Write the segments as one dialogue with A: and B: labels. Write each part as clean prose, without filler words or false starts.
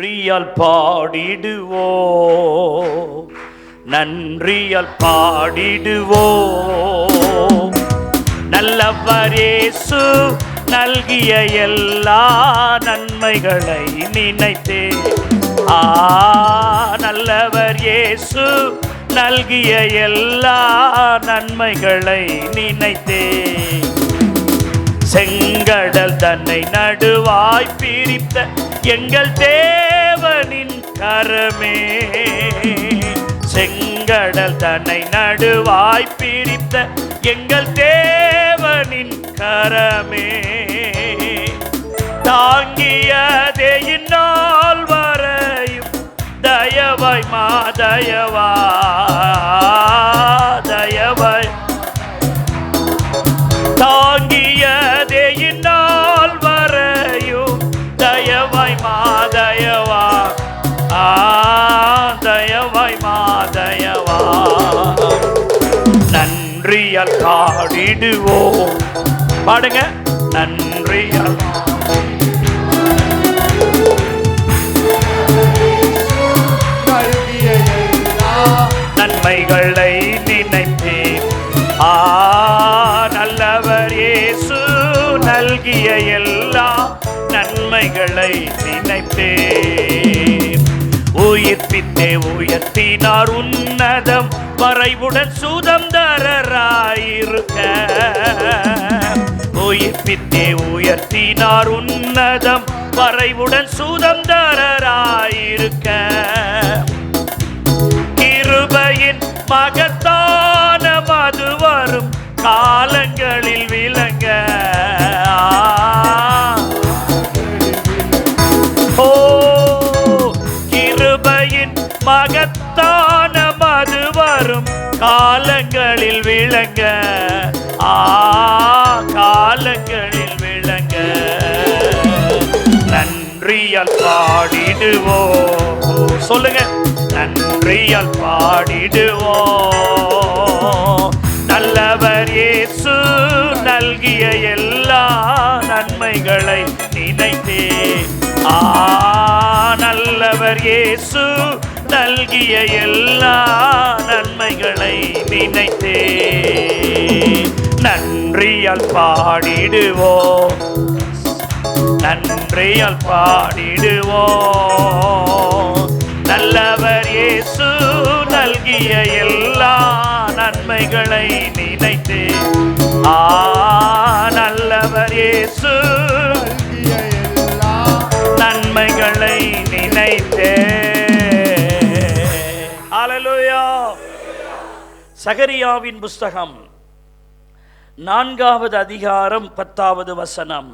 A: நன்றியால் பாடிடுவோ, நன்றியால் பாடிடுவோ. நல்லவர் இயேசு நல்கிய எல்லா நன்மைகளை நினைத்தே. நல்லவர் இயேசு நல்கிய எல்லா நன்மைகளை நினைத்தே. செங்கடல் தன்னை நடுவாய் பிரித்த எங்கள் தேவனின் கரமே. செங்கடல் தன்னை நடுவாய் பிரித்த எங்கள் தேவனின் கரமே. தாங்கியதே இந்நாள் வரையும் தயவாய் மாதயவா தயவாய். தாங்கியதே இந்நாள் வரையும் தயவாய் மாதயவா தயவாய் மாதயவா. நன்றியால் பாடிடுவோம். பாடுங்க. நன்றியால் நன்மைகளை நினைத்தேன். நல்லவர் இயேசு நல்கிய எல்லா நன்மைகளை நினைத்தேன். உயிர்ப்பித்தே உயர்த்தினார் உன்னதம் மறைவுடன் சுதந்திரராயிருக்க. உயிர்ப்பித்தே உயர்த்தினார் உன்னதம் மறைவுடன் சுதந்திரராயிருக்க. கிருபையின் மகத்தான மது வரும் காலங்களில் விளங்க. ஓ கிருபையின் மகத்தான மது வரும் காலங்களில் விளங்க. காலங்களில் விளங்க. நன்றியால் பாடிடுவோ. சொல்லுங்க. நன்றியால் பாடிடுவோ. நல்லவர் இயேசு நல்கிய எல்லா நன்மைகளை நினைத்தே. நல்லவர் இயேசு நல்கிய எல்லா நன்மைகளை நினைத்தே. நன்றியால் பாடிடுவோ. நன்றியால் பாடிடுவோ. நல்லவர் இயேசு நல்கிய எல்லா நன்மைகளை நினைத்தே. நல்லவர் இயேசு நன்மைகளை நினைத்தே. ஹல்லேலூயா. சகரியாவின் புஸ்தகம் 4வது அதிகாரம் 10வது வசனம்.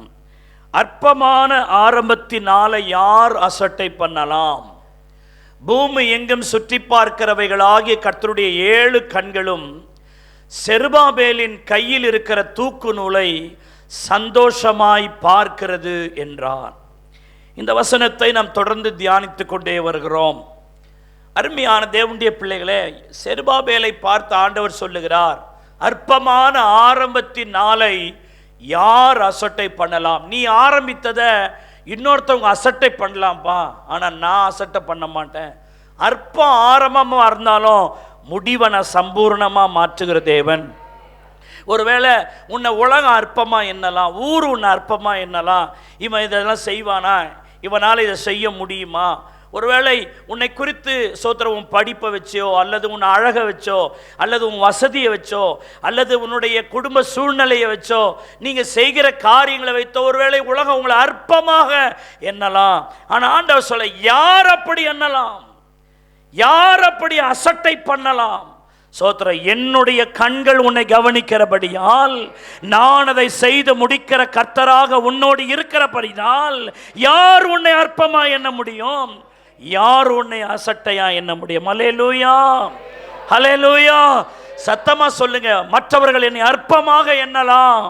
A: அற்பமான ஆரம்பத்தினால யார் அசட்டை பண்ணலாம்? பூமி எங்கும் சுற்றி பார்க்கிறவைகளாகிய கர்த்தருடைய 7 கண்களும் செருபாபேலின் கையில் இருக்கிற தூக்கு நூலை சந்தோஷமாய் பார்க்கிறது என்றார். இந்த வசனத்தை நாம் தொடர்ந்து தியானித்துக் கொண்டே வருகிறோம். அருமையான தேவனுடைய பிள்ளைகளே, செருபாபேலை பார்த்து ஆண்டவர் சொல்லுகிறார், அற்பமான ஆரம்பத்தின் நாளை யார் அசட்டை பண்ணலாம்? நீ ஆரம்பித்ததை இன்னொருத்தவங்க அசட்டை பண்ணலாம்ப்பா, ஆனால் நான் அசட்டை பண்ண மாட்டேன். அற்பம் ஆரம்பமாக இருந்தாலும் முடிவனை சம்பூர்ணமாக மாற்றுகிற தேவன். ஒருவேளை உன்னை உலகம் அற்பமாக எண்ணலாம், ஊர் உன்னை அற்பமாக எண்ணலாம். இவன் இதெல்லாம் செய்வானா, இவனால் இதை செய்ய முடியுமா? ஒருவேளை உன்னை குறித்து உன் படிப்பை வச்சோ, அல்லது உன் அழகை வச்சோ, அல்லது உன் வசதியை வச்சோ, அல்லது உன்னுடைய குடும்ப சூழ்நிலையை வச்சோ, நீங்கள் செய்கிற காரியங்களை வைத்தோ ஒருவேளை உலகம் உங்களை அற்பமாக எண்ணலாம். ஆனால் ஆண்டவர் சொல்ல, யார் அப்படி எண்ணலாம்? யார் அப்படி அசட்டை பண்ணலாம்? சோத்திரம். என்னுடைய கண்கள் உன்னை கவனிக்கிறபடியால், நான் அதை செய்து முடிக்கிற கர்த்தராக உன்னோடு இருக்கிறபடியால், யார் உன்னை அற்பமா எண்ண முடியும்? யார் உன்னை அசட்டையா எண்ண முடியும்? ஹல்லேலூயா, ஹல்லேலூயா. சத்தமா சொல்லுங்க. மற்றவர்கள் என்னை அற்பமாக எண்ணலாம்.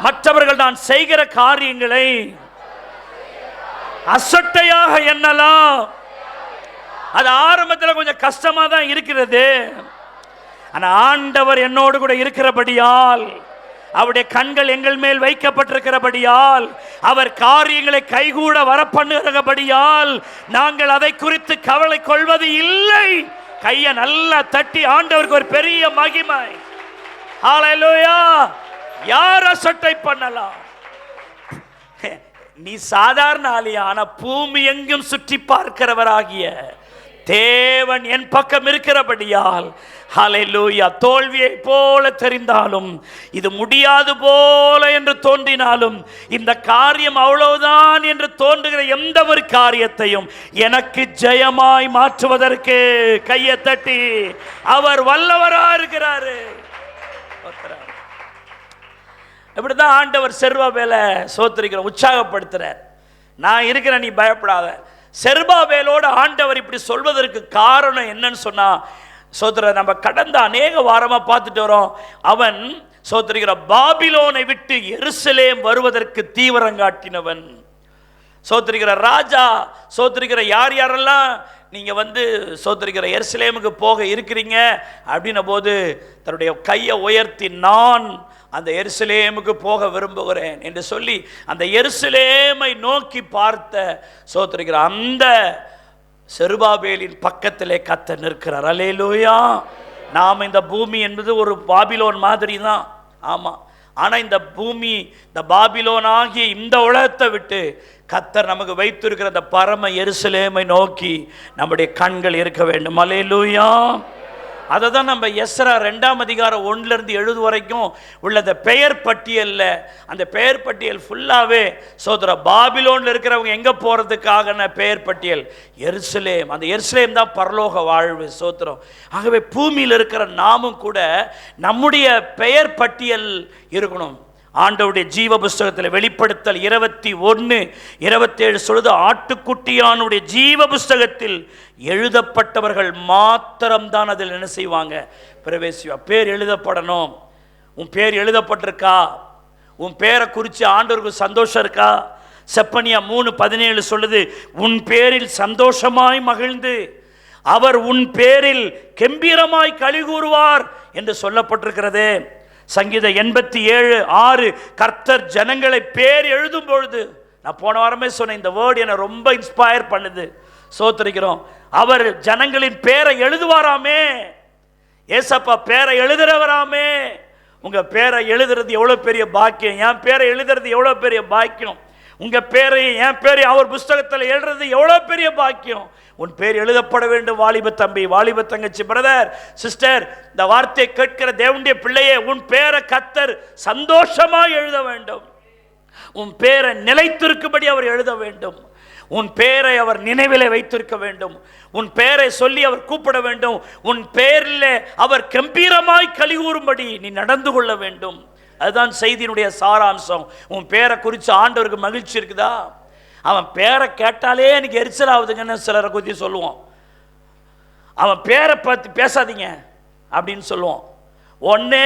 A: மற்றவர்கள் நான் செய்கிற காரியங்களை அசட்டையாக எண்ணலாம். அது ஆரம்பத்தில் கொஞ்சம் கஷ்டமா தான் இருக்கிறது. ஆனால் ஆண்டவர் என்னோடு கூட இருக்கிறபடியால் அவருடைய கண்கள் எங்கள் மேல் வைக்கப்பட்டிருக்கிறபடியால், அவர் காரியங்களை கைகூட வரப்பண்ணுகிறபடியால் நாங்கள் அதை குறித்து கவலை கொள்வது இல்லை. கையை நல்லா தட்டி ஆண்டவருக்கு ஒரு பெரிய மகிமை. ஹல்லேலூயா. யார் அசட்டை பண்ணலாம்? நீ சாதாரண ஆளியா? ஆனா பூமி எங்கும் சுற்றி பார்க்கிறவராகிய தேவன் என் பக்கம் இருக்கிறபடியால், ஹல்லேலூயா, தோல்வியை போல தெரிந்தாலும், இது முடியாது போல என்று தோன்றினாலும், இந்த காரியம் அவ்வளவுதான் என்று தோன்றுகிற எந்த ஒரு காரியத்தையும் எனக்கு ஜெயமாய் மாற்றுவதற்கு கையை தட்டி அவர் வல்லவரா இருக்கிறாரு. இப்படிதான் ஆண்டவர் செருபாபேலை சோத்திரிக்கிற உற்சாகப்படுத்துறார். நான் இருக்கிறேன், நீ பயப்படாத. செருபாபேலோட ஆண்டவர் இப்படி சொல்வதற்கு காரணம் என்னன்னு சொன்னா, சோத்திர நம்ம கடந்த அநேக வாரமா பார்த்துட்டு வரோம். அவன் சோத்திரிக்கிற பாபிலோனை விட்டு எருசலேம் வருவதற்கு தீவிரம் காட்டினவன். சோத்திரிக்கிற ராஜா சோத்திரிக்கிற யார் யாரெல்லாம் நீங்க சோத்திரிக்கிற எருசலேமுக்கு போக இருக்கிறீங்க அப்படின்ன போது தன்னுடைய கையை உயர்த்தி, நான் அந்த எருசலேமுக்கு போக விரும்புகிறேன் என்று சொல்லி அந்த எருசலேமை நோக்கி பார்த்த சோத்திரிக்கிற அந்த செருபாபேலின் பக்கத்திலே கர்த்தர் நிற்கிறார். அல்லேலூயா. நாம் இந்த பூமி என்பது ஒரு பாபிலோன் மாதிரி தான். ஆமா. ஆனா இந்த பூமி, இந்த பாபிலோன் ஆகிய இந்த உலகத்தை விட்டு கர்த்தர் நமக்கு வைத்திருக்கிற அந்த பரம எருசலேமை நோக்கி நம்முடைய கண்கள் இருக்க வேண்டும். அல்லேலூயா. அதை தான் நம்ம எஸ்ரா 2ஆம் அதிகாரம் 1-7 வரைக்கும் உள்ள அந்த பெயர் பட்டியல்ல, அந்த பெயர் பட்டியல் ஃபுல்லாவே சோதர பாபிலோன்ல இருக்கிறவங்க எங்க போறதுக்காக பெயர் பட்டியல் எருசலேம். அந்த எருசலேம் தான் பரலோக வாழ்வு. சோத்திரம். ஆகவே பூமியில் இருக்கிற நாமும் கூட நம்முடைய பெயர் பட்டியல் இருக்கணும். ஆண்டவருடைய ஜீவ புஸ்தகத்தில் வெளிப்படுத்தல் 21:27 சொல்லுது, ஆட்டுக்குட்டியானுடைய ஜீவ புஸ்தகத்தில் எழுதப்பட்டவர்கள் மாத்திரம்தான் அதில் என்ன செய்வாங்க? பிரவேசிவா. பேர் எழுதப்படணும். உன் பேர் எழுதப்பட்டிருக்கா? உன் பேரை குறித்து ஆண்டவருக்கு சந்தோஷம் இருக்கா? செப்பனியா 3:17 சொல்லுது, உன் பேரில் சந்தோஷமாய் மகிழ்ந்து அவர் உன் பேரில் கெம்பீரமாய் களி கூறுவார் என்று சொல்லப்பட்டிருக்கிறது. சங்கீதம் 87:6 கர்த்தர் ஜனங்களை பேர் எழுதும் பொழுது, நான் போன வாரமே சொன்னேன், இந்த வேர்டு என்னை ரொம்ப இன்ஸ்பயர் பண்ணுது. சோத்திரிக்கிறோம். அவர் ஜனங்களின் பேரை எழுதுவாராமே. ஏசப்பா பேரை எழுதுறவராமே. உங்க பேரை எழுதுறது எவ்வளவு பெரிய பாக்கியம். என் பேரை எழுதுறது எவ்வளவு பெரிய பாக்கியம். உங்க பேரையும் என் பேரையும் அவர் புஸ்தகத்தில் எழுதுறது எவ்வளவு பெரிய பாக்கியம். உன் பேர் எழுதப்பட வேண்டும். வாலிப தம்பி, வாலிப தங்கச்சி, பிரதர், சிஸ்டர், இந்த வார்த்தையை கேட்கிற தேவனுடைய பிள்ளையே, உன் பேரை கர்த்தர் சந்தோஷமா எழுத வேண்டும். உன் பேரை நிலைத்திருக்கும்படி அவர் எழுத வேண்டும். உன் பேரை அவர் நினைவிலே வைத்திருக்க வேண்டும். உன் பேரை சொல்லி அவர் கூப்பிட வேண்டும். உன் பேரில் அவர் கம்பீரமாய் களி கூறும்படி நீ நடந்து கொள்ள வேண்டும். அதுதான் செய்தியினுடைய சாராம்சம். உன் பேரை குறித்து ஆண்டவருக்கு மகிழ்ச்சி இருக்குதா? அவன் பேரை கேட்டாலே எனக்கு எரிச்சல் ஆகுதுங்கன்னு சிலரை குறித்து சொல்லுவோம். அவன் பேரை பற்றி பேசாதீங்க அப்படின்னு சொல்லுவோம். ஒன்று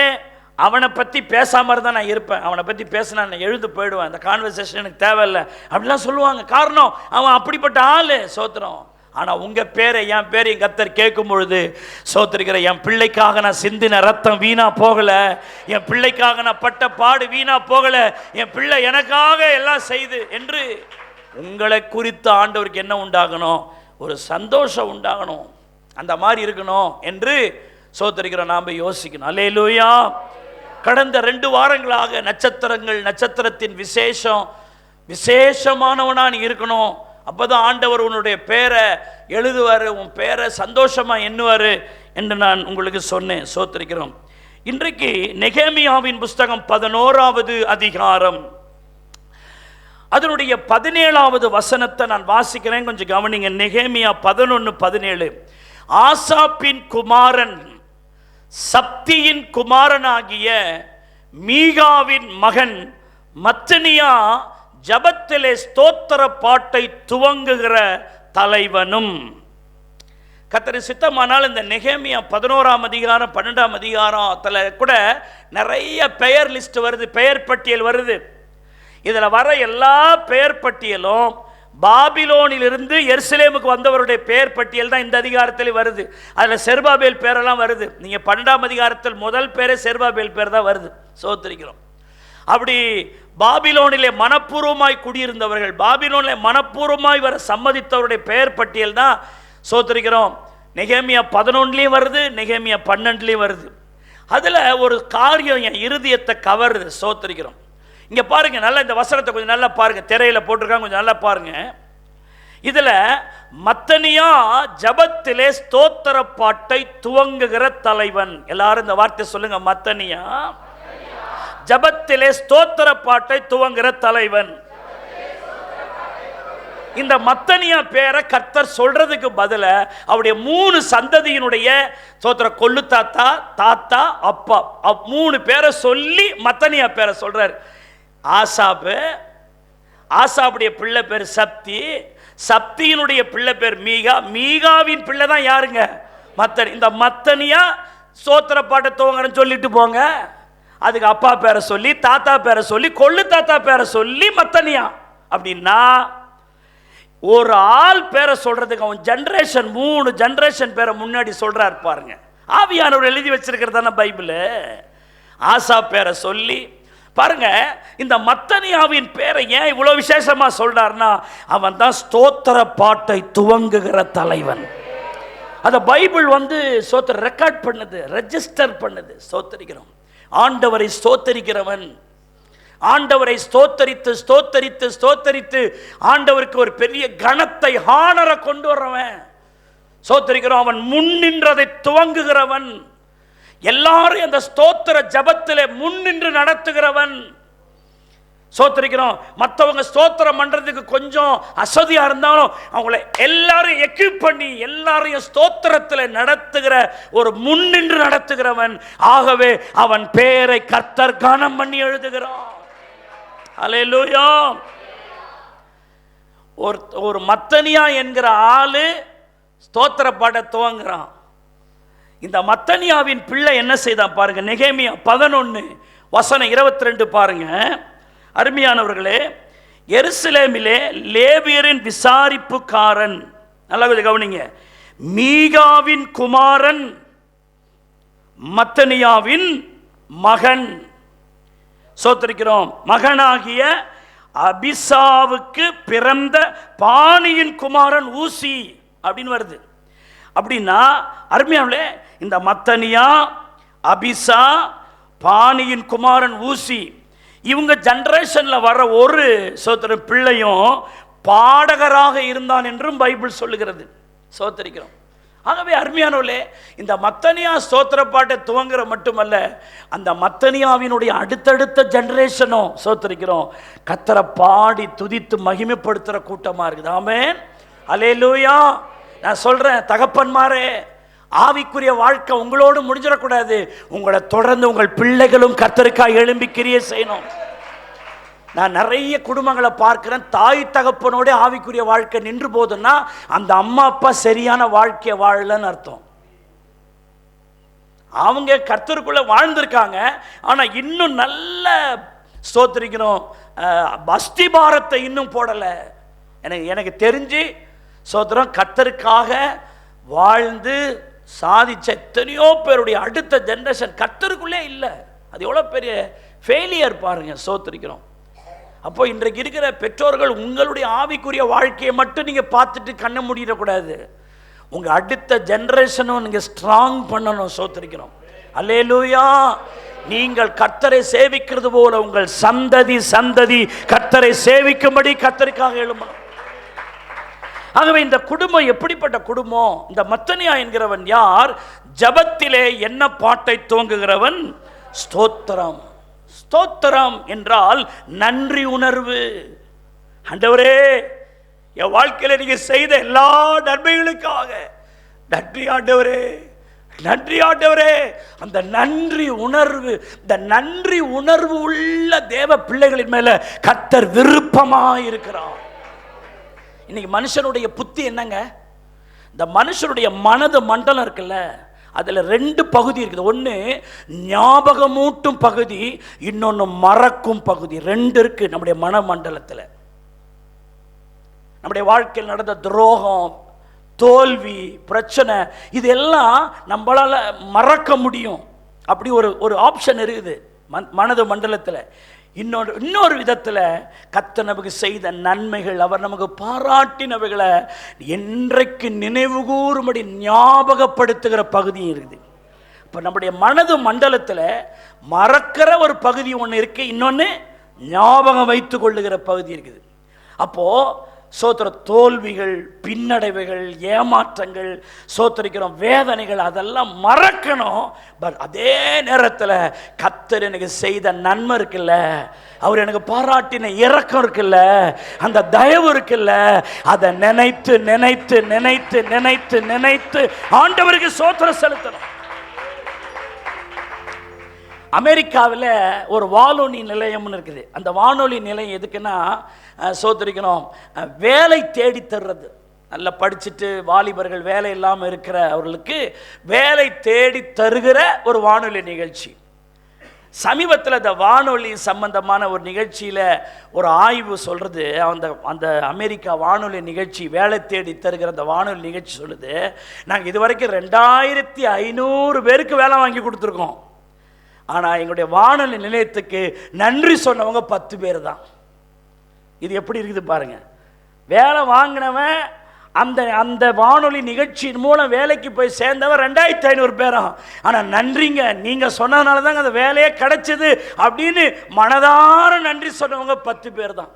A: அவனை பற்றி பேசாமல் இருந்தால் நான் இருப்பேன், அவனை பற்றி பேசினா நான் எழுந்து போயிடுவேன், அந்த கான்வர்சேஷன் எனக்கு தேவையில்லை அப்படிலாம் சொல்லுவாங்க. காரணம் அவன் அப்படிப்பட்ட ஆள். சோத்திரம். ஆனால் உங்கள் பேரை, என் பேரை கர்த்தர் கேட்கும் பொழுது சோத்திருக்கிற, என் பிள்ளைக்காக நான் சிந்தின ரத்தம் வீணா போகலை, என் பிள்ளைக்காக நான் பட்ட பாடு வீணா போகலை, என் பிள்ளை எனக்காக எல்லாம் செய்து என்று உங்களை குறித்து ஆண்டவருக்கு என்ன உண்டாகணும்? ஒரு சந்தோஷம் உண்டாகணும். அந்த மாதிரி இருக்கணும் என்று சோத்திருக்கிற நாம் யோசிக்கணும். அல்லேலூயா. கடந்த 2 வாரங்களாக நட்சத்திரங்கள், நட்சத்திரத்தின் விசேஷமானவனா நீ இருக்கணும். அப்போதான் ஆண்டவர் உன்னுடைய பேரை எழுதுவார், உன் பேரை சந்தோஷமா எண்ணுவார் என்று நான் உங்களுக்கு சொன்னேன். சோத்திருக்கிறோம். இன்றைக்கு நெகேமியாவின் புஸ்தகம் 11வது அதிகாரம் அதனுடைய 17வது வசனத்தை நான் வாசிக்கிறேன், கொஞ்சம் கவனிங்க. நெகேமியா 11:17. ஆசாப்பின் குமாரன் சப்தியின் குமாரனாகிய மீகாவின் மகன் மத்தனியா ஜபத்திலே ஸ்தோத்திர பாட்டை துவங்குகிற தலைவனும். கர்த்தர் சித்தமானால் இந்த நெகேமியா 11ஆம் அதிகாரம் 12ஆம் அதிகாரத்தில் கூட நிறைய பெயர் லிஸ்ட் வருது, பெயர் பட்டியல் வருது. இதில் வர எல்லா பெயர் பட்டியலும் பாபிலோனிலிருந்து எருசலேமுக்கு வந்தவருடைய பெயர் பட்டியல் தான் இந்த அதிகாரத்தில் வருது. அதில் செருபாபேல் பேரெல்லாம் வருது. நீங்கள் 12ஆம் அதிகாரத்தில் முதல் பேரே செருபாபேல் பேர் தான் வருது. சோத்திரிக்கிறோம். அப்படி பாபிலோனிலே மனப்பூர்வமாய் குடியிருந்தவர்கள், பாபிலோனிலே மனப்பூர்வமாய் வர சம்மதித்தவருடைய பெயர் பட்டியல் தான் சோத்திரிக்கிறோம். நெகேமியா 11 வருது, நெகேமியா 12 வருது. அதில் ஒரு காரியம் என் இருதயத்தை கவருது. சோத்திரிக்கிறோம். இங்கே பாருங்க, நல்லா இந்த வசனத்தை கொஞ்சம் நல்லா பாருங்க, திரையில் போட்டிருக்காங்க, கொஞ்சம் நல்லா பாருங்க. இதில் மத்தனியா ஜபத்திலே ஸ்தோத்திர பாட்டை துவங்குகிற தலைவன். எல்லாரும் இந்த வார்த்தை சொல்லுங்க, மத்தனியா ஜபத்திலே ஸ்தோத்திர பாட்டை துவங்குகிற தலைவன். இந்த மத்தனியா பேரை கர்த்தர் சொல்றதுக்கு பதில அவருடைய 3 சந்ததியினுடைய சோத்திர கொள்ளு தாத்தா, தாத்தா, அப்பா 3 பேரை சொல்லி மத்தனியா பேரை சொல்றாரு. ஆசாபு, ஆசாபுடைய பிள்ளை பேர் சப்தி, சப்தியினுடைய பிள்ளை பேர் மீகா, மீகாவின் பிள்ளை தான் யாருங்க? மத்தனி. இந்த மத்தனியா ஸ்தோத்திர பாட்டை துவங்குறன்னு சொல்லிட்டு போங்க. அதுக்கு அப்பா பேரை சொல்லி, தாத்தா பேரை சொல்லி, கொள்ளு தாத்தா பேரை சொல்லி மத்தனியா. அப்படின்னா ஒரு ஆள் பேரை சொல்றதுக்கு அவன் ஜெனரேஷன் 3 ஜெனரேஷன் பேரை முன்னாடி சொல்றாரு பாருங்க. ஆவியானவர் எழுதி வச்சிருக்கிறதான பைபிள். ஆசா பேரை சொல்லி பாருங்க. இந்த மத்தனியாவின் பேரை ஏன் இவ்வளவு விசேஷமா சொல்றாருன்னா, அவன் தான் ஸ்தோத்திர பாட்டை துவங்குகிற தலைவன். அத பைபிள் ஸ்தோத்திர ரெக்கார்ட் பண்ணுது, ரெஜிஸ்டர் பண்ணுது. ஸ்தோத்திரிக்கிறோம். ஆண்டவரை ஸ்தோத்தரிக்கிறவன், ஆண்டவரை ஸ்தோத்தரித்து ஸ்தோத்தரித்து ஸ்தோத்தரித்து ஆண்டவருக்கு ஒரு பெரிய கணத்தை, ஹானரை கொண்டு வர்றவன். ஸ்தோத்தரிக்கிறோம். அவன் முன்னின்றதை துவங்குகிறவன், எல்லாரும் அந்த ஸ்தோத்திர ஜபத்திலே முன்னின்று நடத்துகிறவன். ஸ்தோத்திரிக்கிறோம். மற்றவங்க ஸ்தோத்திரம் பண்றதுக்கு கொஞ்சம் அசதியா இருந்தாலும் அவங்கள எல்லாரும் எக்யூப் பண்ணி எல்லாரையும் ஸ்தோத்திரத்தில் நடத்துகிற ஒரு முன்னின்று நடத்துகிறவன். ஆகவே அவன் பேரை கர்த்தர் கனம் பண்ணி எழுதுகிறான். அல்லேலூயா. ஒரு மத்தனியா என்கிற ஆளு ஸ்தோத்திர பாட துவங்குறான். இந்த மத்தனியாவின் பிள்ளை என்ன செய்தான் பாருங்க. நெகேமியா 11 வசனம் 22 பாருங்க. அருமையானவர்களே, எருசலேமிலே லேவியரின் விசாரிப்புக்காரன், நல்லா கவனிங்க, மீகாவின் குமாரன் மத்தனியாவின் மகன். சோத்திரிக்கிறோம். மகனாகிய அபிசாவுக்கு பிறந்த பானியின் குமாரன் ஊசி அப்படின்னு வருது. அப்படின்னா அருமையானே, இந்த மத்தனியா, அபிசா, பானியின் குமாரன் ஊசி, இவங்க ஜெனரேஷன்ல வர ஒரு சோத்திர பிள்ளையும் பாடகராக இருந்தான் என்றும் பைபிள் சொல்லுகிறது. சோத்திரிக்கிறோம். ஆகவே அருமையானவர்களே, இந்த மத்தனியா ஸ்தோத்திர பாட்டை துவங்குற மட்டுமல்ல, அந்த மத்தனியாவினுடைய அடுத்தடுத்த ஜெனரேஷனும் சோத்திரிக்கிறோம் கர்த்தரை பாடி துதித்து மகிமைப்படுத்துற கூட்டமா இருக்குது. ஆமென், அல்லேலூயா. நான் சொல்றேன், தகப்பன்மாரே, ஆவிக்குரிய வாழ்க்கை உங்களோடு முடிஞ்சிடக்கூடாது. உங்களை தொடர்ந்து உங்கள் பிள்ளைகளும் கர்த்தருக்காக எழும்பி கிரியை செய்யணும். நான் நிறைய குடும்பங்களை பார்க்கிறேன், தாய் தகப்பனோட ஆவிக்குரிய வாழ்க்கை நின்று போதுன்னா அந்த அம்மா அப்பா சரியான வாழ்க்கையை வாழலன்னு அர்த்தம். அவங்க கர்த்தருக்குள்ள வாழ்ந்திருக்காங்க, ஆனா இன்னும் நல்ல ஸ்தோத்திரிக்கணும் அஸ்திபாரத்தை இன்னும் போடல. எனக்கு தெரிஞ்சு ஸ்தோத்திரம் கர்த்தருக்காக வாழ்ந்து சாதிச்ச எத்தனையோ பேருடைய அடுத்த ஜெனரேஷன் கர்த்தருக்குள்ளே இல்லை. அது எவ்வளோ பெரிய ஃபெயிலியர் பாருங்க. ஸ்தோத்திரிக்கிறோம். அப்போ இன்றைக்கு இருக்கிற பெற்றோர்கள் உங்களுடைய ஆவிக்குரிய வாழ்க்கையை மட்டும் நீங்கள் பார்த்துட்டு கண்ண மூடிடக்கூடாது. உங்கள் அடுத்த ஜெனரேஷனும் நீங்கள் ஸ்ட்ராங் பண்ணணும். ஸ்தோத்திரிக்கிறோம். அல்லேலூயா. நீங்கள் கர்த்தரை சேவிக்கிறது போல உங்கள் சந்ததி சந்ததி கர்த்தரை சேவிக்கும்படி கர்த்தருக்காக எழும்பணும். ஆகவே இந்த குடும்பம் எப்படிப்பட்ட குடும்பம்? இந்த மத்தனியா என்கிறவன் யார்? ஜபத்திலே என்ன பாட்டை துவங்குகிறவன்? ஸ்தோத்திரம். ஸ்தோத்திரம் என்றால் நன்றி உணர்வு. ஆண்டவரே, என் வாழ்க்கையில நீங்க செய்த எல்லா நன்மைகளுக்காக நன்றி ஆண்டவரே, நன்றி ஆண்டவரே. அந்த நன்றி உணர்வு, இந்த நன்றி உணர்வு உள்ள தேவ பிள்ளைகளின் மேல கர்த்தர் விருப்பமாய் இருக்கிறார். இன்னைக்கு மனுஷனுடைய புத்தி என்னங்க? இந்த மனுஷனுடைய மனது மண்டலம் இருக்குல்ல, அதுல 2 பகுதி இருக்குது. ஒன்று ஞாபகமூட்டும் பகுதி, இன்னொன்று மறக்கும் பகுதி. 2 இருக்கு நம்முடைய மனமண்டலத்தில். நம்முடைய வாழ்க்கையில் நடந்த துரோகம், தோல்வி, பிரச்சனை, இதெல்லாம் நம்மளால மறக்க முடியும். அப்படி ஒரு ஆப்ஷன் இருக்குது மனது மண்டலத்தில். இன்னொரு விதத்தில் கர்த்தர் நமக்கு செய்த நன்மைகள், அவர் நமக்கு பாராட்டினவைகளை என்றைக்கு நினைவு கூறும்படி ஞாபகப்படுத்துகிற பகுதி இருக்குது. இப்போ நம்முடைய மனது மண்டலத்தில் மறக்கிற ஒரு பகுதி ஒன்று இருக்குது, இன்னொன்று ஞாபகம் வைத்து கொள்ளுகிற பகுதி இருக்குது. அப்போது சோத்திர தோல்விகள், பின்னடைவுகள், ஏமாற்றங்கள், சோத்திரிக்கிறோம் வேதனைகள், அதெல்லாம் மறக்கணும். பட் அதே நேரத்தில் கர்த்தர் எனக்கு செய்த நன்மை இருக்குல்ல, அவர் எனக்கு பாராட்டின இரக்கம் இருக்குல்ல, அந்த தயவு இருக்குல்ல, அதை நினைத்து நினைத்து நினைத்து நினைத்து நினைத்து ஆண்டவருக்கு சோத்திரம் செலுத்தணும். அமெரிக்காவில் ஒரு வானொலி நிலையம்னு இருக்குது. அந்த வானொலி நிலையம் எதுக்குன்னா, சோதரிக்கணும், வேலை தேடி தர்றது. நல்லா படிச்சுட்டு வாலிபர்கள் வேலை இல்லாமல் இருக்கிற அவர்களுக்கு வேலை தேடி தருகிற ஒரு வானொலி நிகழ்ச்சி. சமீபத்தில் இந்த வானொலி சம்பந்தமான ஒரு நிகழ்ச்சியில் ஒரு ஆய்வு சொல்கிறது, அந்த அமெரிக்கா வானொலி நிகழ்ச்சி, வேலை தேடி தருகிற அந்த வானொலி நிகழ்ச்சி சொல்லுது, நாங்கள் இது வரைக்கும் 2500 பேருக்கு வேலை வாங்கி கொடுத்துருக்கோம். ஆனால் எங்களுடைய வானொலி நிலையத்துக்கு நன்றி சொன்னவங்க 10 பேர் தான். இது எப்படி இருக்குது பாருங்க. வேலை வாங்கினவன் அந்த வானொலி நிகழ்ச்சியின் மூலம் வேலைக்கு போய் சேர்ந்தவன் 2500 பேரும். ஆனால் நன்றிங்க, நீங்கள் சொன்னதுனால தாங்க அந்த வேலையே கிடைச்சது அப்படின்னு மனதார நன்றி சொன்னவங்க 10 பேர் தான்.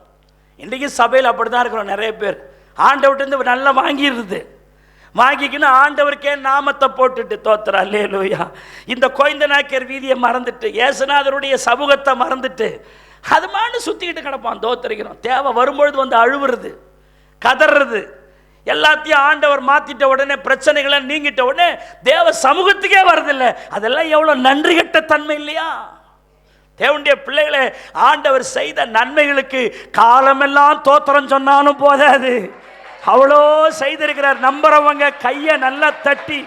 A: இன்றைக்கு சபையில் அப்படி தான் இருக்கிறோம். நிறைய பேர் ஆண்டவர்கிட்ட நல்லா வாங்கிடுறது, வாங்கிக்கின்னு ஆண்டவருக்கே நாமத்தை போட்டுட்டு தோத்துறா அல்லேலூயா. இந்த கோயந்தநாயக்கர் வீதியை மறந்துட்டு, இயேசுநாதருடைய சமூகத்தை மறந்துட்டு அது மாதிரி சுற்றிக்கிட்டு கிடப்பான். தோத்தரிக்கிறோம். தேவை வரும்பொழுது வந்து அழுவுறது, கதறது, எல்லாத்தையும் ஆண்டவர் மாற்றிட்ட உடனே, பிரச்சனைகளை நீங்கிட்ட உடனே தேவ சமூகத்துக்கே வரதில்லை. அதெல்லாம் எவ்வளோ நன்றி கெட்ட தன்மை இல்லையா? தேவனுடைய பிள்ளைகளை, ஆண்டவர் செய்த நன்மைகளுக்கு காலமெல்லாம் தோத்திரம் சொன்னாலும் போதாது. அவ்வளோ செய்திருக்கிறார். நம்புறவங்க கையை நல்லா தட்டி,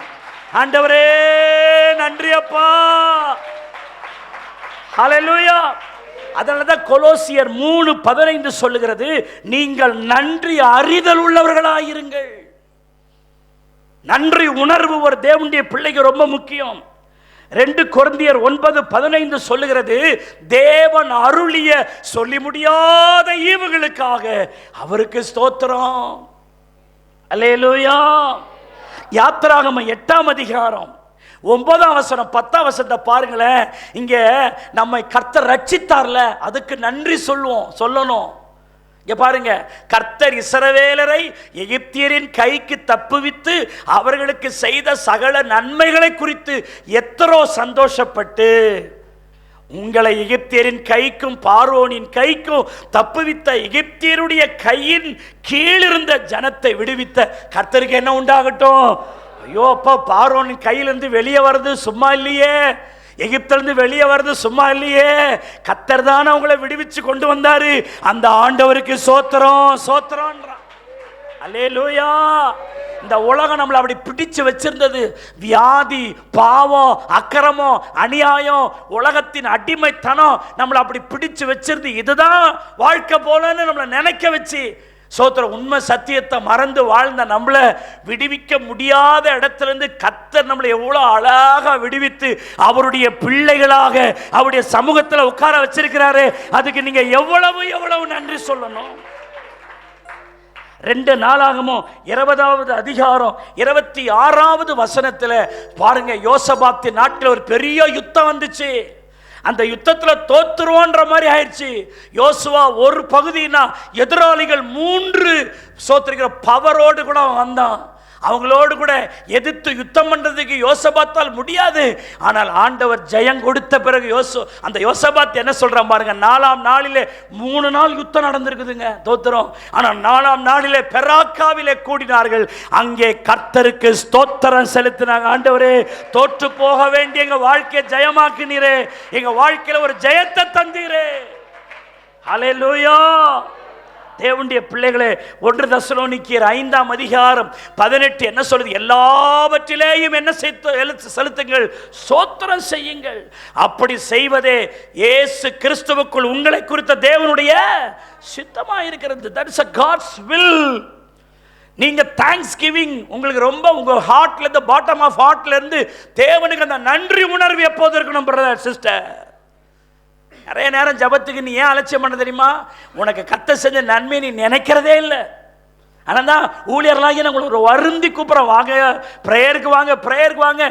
A: ஆண்டவரே நன்றி அப்பா, ஹல்லேலூயா. அதனாலதான் கொலோசியர் 3:15 சொல்லுகிறது, நீங்கள் நன்றி அறிதல் உள்ளவர்களாயிருங்கள். நன்றி உணர்வு ஒரு தேவனுடைய பிள்ளைக்கு ரொம்ப முக்கியம். 2 கொரிந்தியர் 9:15 சொல்லுகிறது, தேவன் அருளிய சொல்லி முடியாத ஈவுகளுக்காக அவருக்கு ஸ்தோத்திரம். அல்லேலூயா. யாத்திராகமம் 8ஆம் அதிகாரம் 9ஆம் வசனம் 10ஆம் வசனத்தை பாருங்களேன். இங்க நம்மை கர்த்தர் ரட்சித்தார்ல, அதுக்கு நன்றி சொல்லணும். இங்க பாருங்க, கர்த்தர் இஸ்ரவேலரை எகிப்தியரின் கைக்கு தப்புவித்து அவர்களுக்கு செய்த சகல நன்மைகளை குறித்து எத்தரோ சந்தோஷப்பட்டு, உங்களை எகிப்தியரின் கைக்கும் பார்வோனின் கைக்கும் தப்புவித்த எகிப்தியருடைய கையின் கீழிருந்த ஜனத்தை விடுவித்த கர்த்தருக்கு என்ன உண்டாகட்டும். ஐயோ அப்பா, பார்வோனின் கையிலிருந்து வெளியே வர்றது சும்மா இல்லையே, எகிப்திலிருந்து வெளியே வர்றது சும்மா இல்லையே, கர்த்தர் தானே உங்களை விடுவிச்சு கொண்டு வந்தாரு. அந்த ஆண்டவருக்கு சோத்திரம். அல்லேலூயா. இந்த உலகம் நம்மளை அப்படி பிடிச்சு வச்சிருந்தது. வியாதி, பாவம், அக்கிரமம், அநியாயம், உலகத்தின் அடிமைத்தனம் நம்மளை அப்படி பிடிச்சு வச்சிருந்து, இதுதான் வாழ்க்கை போலன்னு நம்மளை நினைக்க வச்சு, சோத்திரம், உண்மை சத்தியத்தை மறந்து வாழ்ந்த நம்மளை விடுவிக்க முடியாத இடத்திலிருந்து கர்த்தர் நம்மளை எவ்வளோ அழகாக விடுவித்து அவருடைய பிள்ளைகளாக அவருடைய சமூகத்தில் உட்கார வச்சிருக்கிறாரு. அதுக்கு நீங்க எவ்வளவு நன்றி சொல்லணும். 2 நாளாகமம் 20ஆவது அதிகாரம் 26ஆவது வசனத்தில் பாருங்க, யோசபாத்தின் நாட்டில் ஒரு பெரிய யுத்தம் வந்துச்சு. அந்த யுத்தத்தில் தோத்துருவோன்ற மாதிரி ஆயிடுச்சு. யோசுவா ஒரு பகுதினா எதிராளிகள் 3 சோத்திருக்கிற பவரோடு கூட வந்தான். அவங்களோடு கூட எதிர்த்து யுத்தம் பண்றதுக்கு யோசபாத்தால் முடியாது. ஆனால் ஆண்டவர் ஜெயம் கொடுத்த பிறகு அந்த யோசபாத் என்ன சொல்றான் பாருங்க, 4ஆம் நாளிலே 3 நாள் யுத்தம் நடந்திருக்குதுங்க, தோத்திரம். ஆனால் 4ஆம் நாளிலே பெராக்காவிலே கூடினார்கள். அங்கே கர்த்தருக்கு ஸ்தோத்திரம் செலுத்தினாங்க. ஆண்டவரே, தோற்று போக வேண்டிய எங்க வாழ்க்கையை ஜெயமாக்கினீரே, எங்க வாழ்க்கையில ஒரு ஜெயத்தை தந்தீரே. ஹல்லேலூயா. தேவனுடைய பிள்ளைகளே, 1 தெசலோனிக்கேயர் 5ஆம் அதிகாரம் 18 என்ன சொல்லுது? எல்லாவற்றிலேயும் என்ன செலுத்துங்கள், சோத்திரம் செய்யுங்கள். அப்படி செய்வதே இயேசு கிறிஸ்துவுக்குள் உங்களை குறித்த தேவனுடைய சித்தமாக இருக்கிறது. That is a God's will. நீங்க தேங்க்ஸ் கிவிங் உங்களுக்கு ரொம்ப உங்க ஹார்ட்ல இருந்து, பாட்டம் ஆஃப் ஹார்ட்ல இருந்து தேவனுக்கு அந்த நன்றி உணர்வு எப்போது இருக்கணும் பிரதர் சிஸ்டர். நிறைய நேரம் ஜபத்துக்கு நீ ஏன் அலட்சியம் பண்ண தெரியுமா? உனக்கு கர்த்தர் செஞ்ச நன்மை நீ நினைக்கிறதே இல்லை. ஆனால் தான் ஊழியர்களாகி நான் உங்களுக்கு ஒரு வருந்தி கூப்பிட்றேன், வாங்க ப்ரேயருக்கு வாங்க, ப்ரேயருக்கு வாங்க.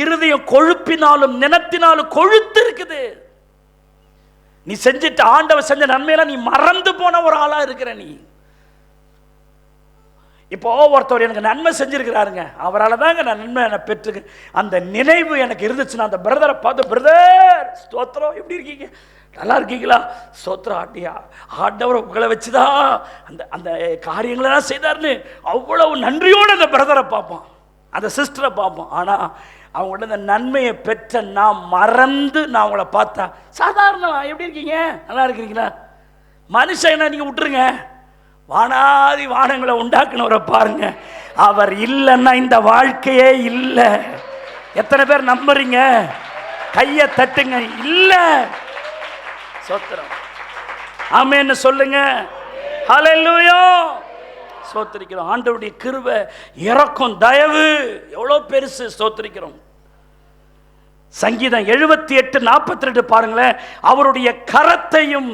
A: இருதயம் கொழுப்பினாலும் நினத்தினாலும் கொழுத்து இருக்குது. நீ செஞ்சுட்டு ஆண்டவர் செஞ்ச நன்மையெல்லாம் நீ மறந்து போன ஒரு ஆளா இருக்கிற. நீ இப்போ ஒருத்தவர் எனக்கு நன்மை செஞ்சிருக்கிறாருங்க, அவரால் தாங்க நான் நன்மை பெற்று அந்த நினைவு எனக்கு இருந்துச்சுன்னா அந்த பிரதரை பார்த்து, பிரதர் ஸ்தோத்திரம், எப்படி இருக்கீங்க, நல்லா இருக்கீங்களா, ஸ்தோத்திரம், ஆட்டியா ஆண்டவர் உங்களை வச்சுதான் அந்த அந்த காரியங்களெல்லாம் செய்தார்னு அவ்வளவு நன்றியோடு அந்த பிரதரை பார்ப்போம், அந்த சிஸ்டரை பார்ப்போம். ஆனால் அவங்கள்ட்ட இந்த நன்மையை பெற்ற நான் மறந்து நான் அவங்கள பார்த்தா சாதாரணமா எப்படி இருக்கீங்க, நல்லா இருக்கிறீங்களா, மனுஷன் நீங்கள் விட்டுருங்க, வானாதி வானங்களை உண்டாக்குனவரை பாருங்க. அவர் இல்லைன்னா இந்த வாழ்க்கையே இல்லை. எத்தனை பேர் நம்புறீங்க? கையை தட்டுங்க. இல்லை, சோத்திரம், ஆமென்னு சொல்லுங்க. ஹல்லேலூயா, சோத்திரிக்கிறோம். ஆண்டவருடைய கிருபை, இரக்கம், தயவு எவ்வளோ பெருசு, சோத்திரிக்கிறோம். சங்கீதம் 78:42 பாருங்களேன். அவருடைய கரத்தையும்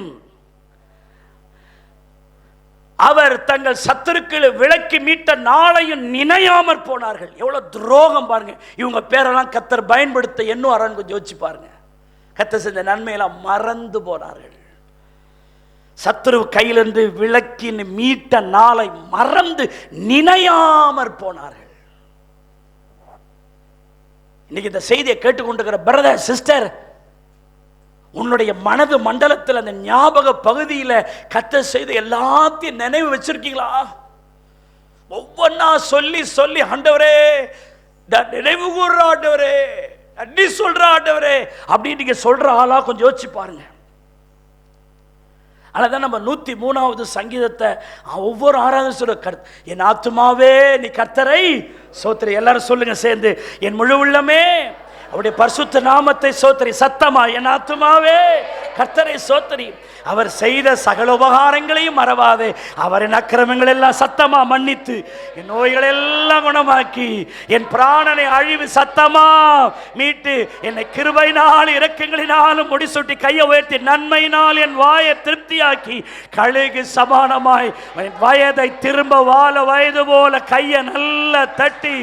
A: அவர் தங்கள் சத்துருக்களை விலக்கி மீட்ட நாளையும் நினையாமற் போனார்கள். எவ்வளவு துரோகம் பாருங்க. இவங்க பேரெல்லாம் கர்த்தர் பயன்படுத்த என்ன ஆறான்னு கொஞ்சம் யோசிச்சு பாருங்க. கர்த்தர் செஞ்ச நன்மையெல்லாம் மறந்து போனார்கள். சத்துரு கையிலிருந்து விலக்கி மீட்ட நாளை மறந்து நினையாமற் போனார்கள். இன்னைக்கு இந்த செய்தியை கேட்டுக்கொண்டிருக்கிற பிரதர் சிஸ்டர், உன்னுடைய மனது மண்டலத்தில் அந்த ஞாபக பகுதியில் கர்த்தர் செய்த எல்லாத்தையும் நினைவு வச்சிருக்கீங்களா? ஒவ்வொன்னா சொல்லி சொல்லி ஆண்டவரே நினைவு கூறுற ஆண்டவரே, அடி சொல்ற ஆண்டவரே அப்படின்னு நீங்க சொல்ற ஆளா கொஞ்சம் யோசிச்சு பாருங்க. அதனால நம்ம 103வது சங்கீதத்தை ஒவ்வொரு ஆராதனை சொல்ற, என் ஆத்துமாவே நீ கர்த்தரை சோத்திரி. எல்லாரும் சொல்லுங்க சேர்ந்து, என் முழு உள்ளமே அவருடைய பரிசுத்த நாமத்தை சோத்திரி. சத்தமா, என் ஆத்துமாவே கர்த்தரை சோத்திரி. அவர் செய்த சகல உபகாரங்களையும் மறவாதே. அவரின் அக்கிரமங்கள் எல்லாம் சத்தமா மன்னித்து என் நோய்களை எல்லாம் குணமாக்கி என் பிராணனை அழிவு சத்தமா மீட்டு என்னை கிருபையினால் இரக்கங்களினாலும் முடிசூட்டி கையை உயர்த்தி நன்மையினால் என் வாயை திருப்தியாக்கி கழுகு சமானமாய் வயதை திரும்ப வாழ வயது போல கையை நல்லா தட்டி,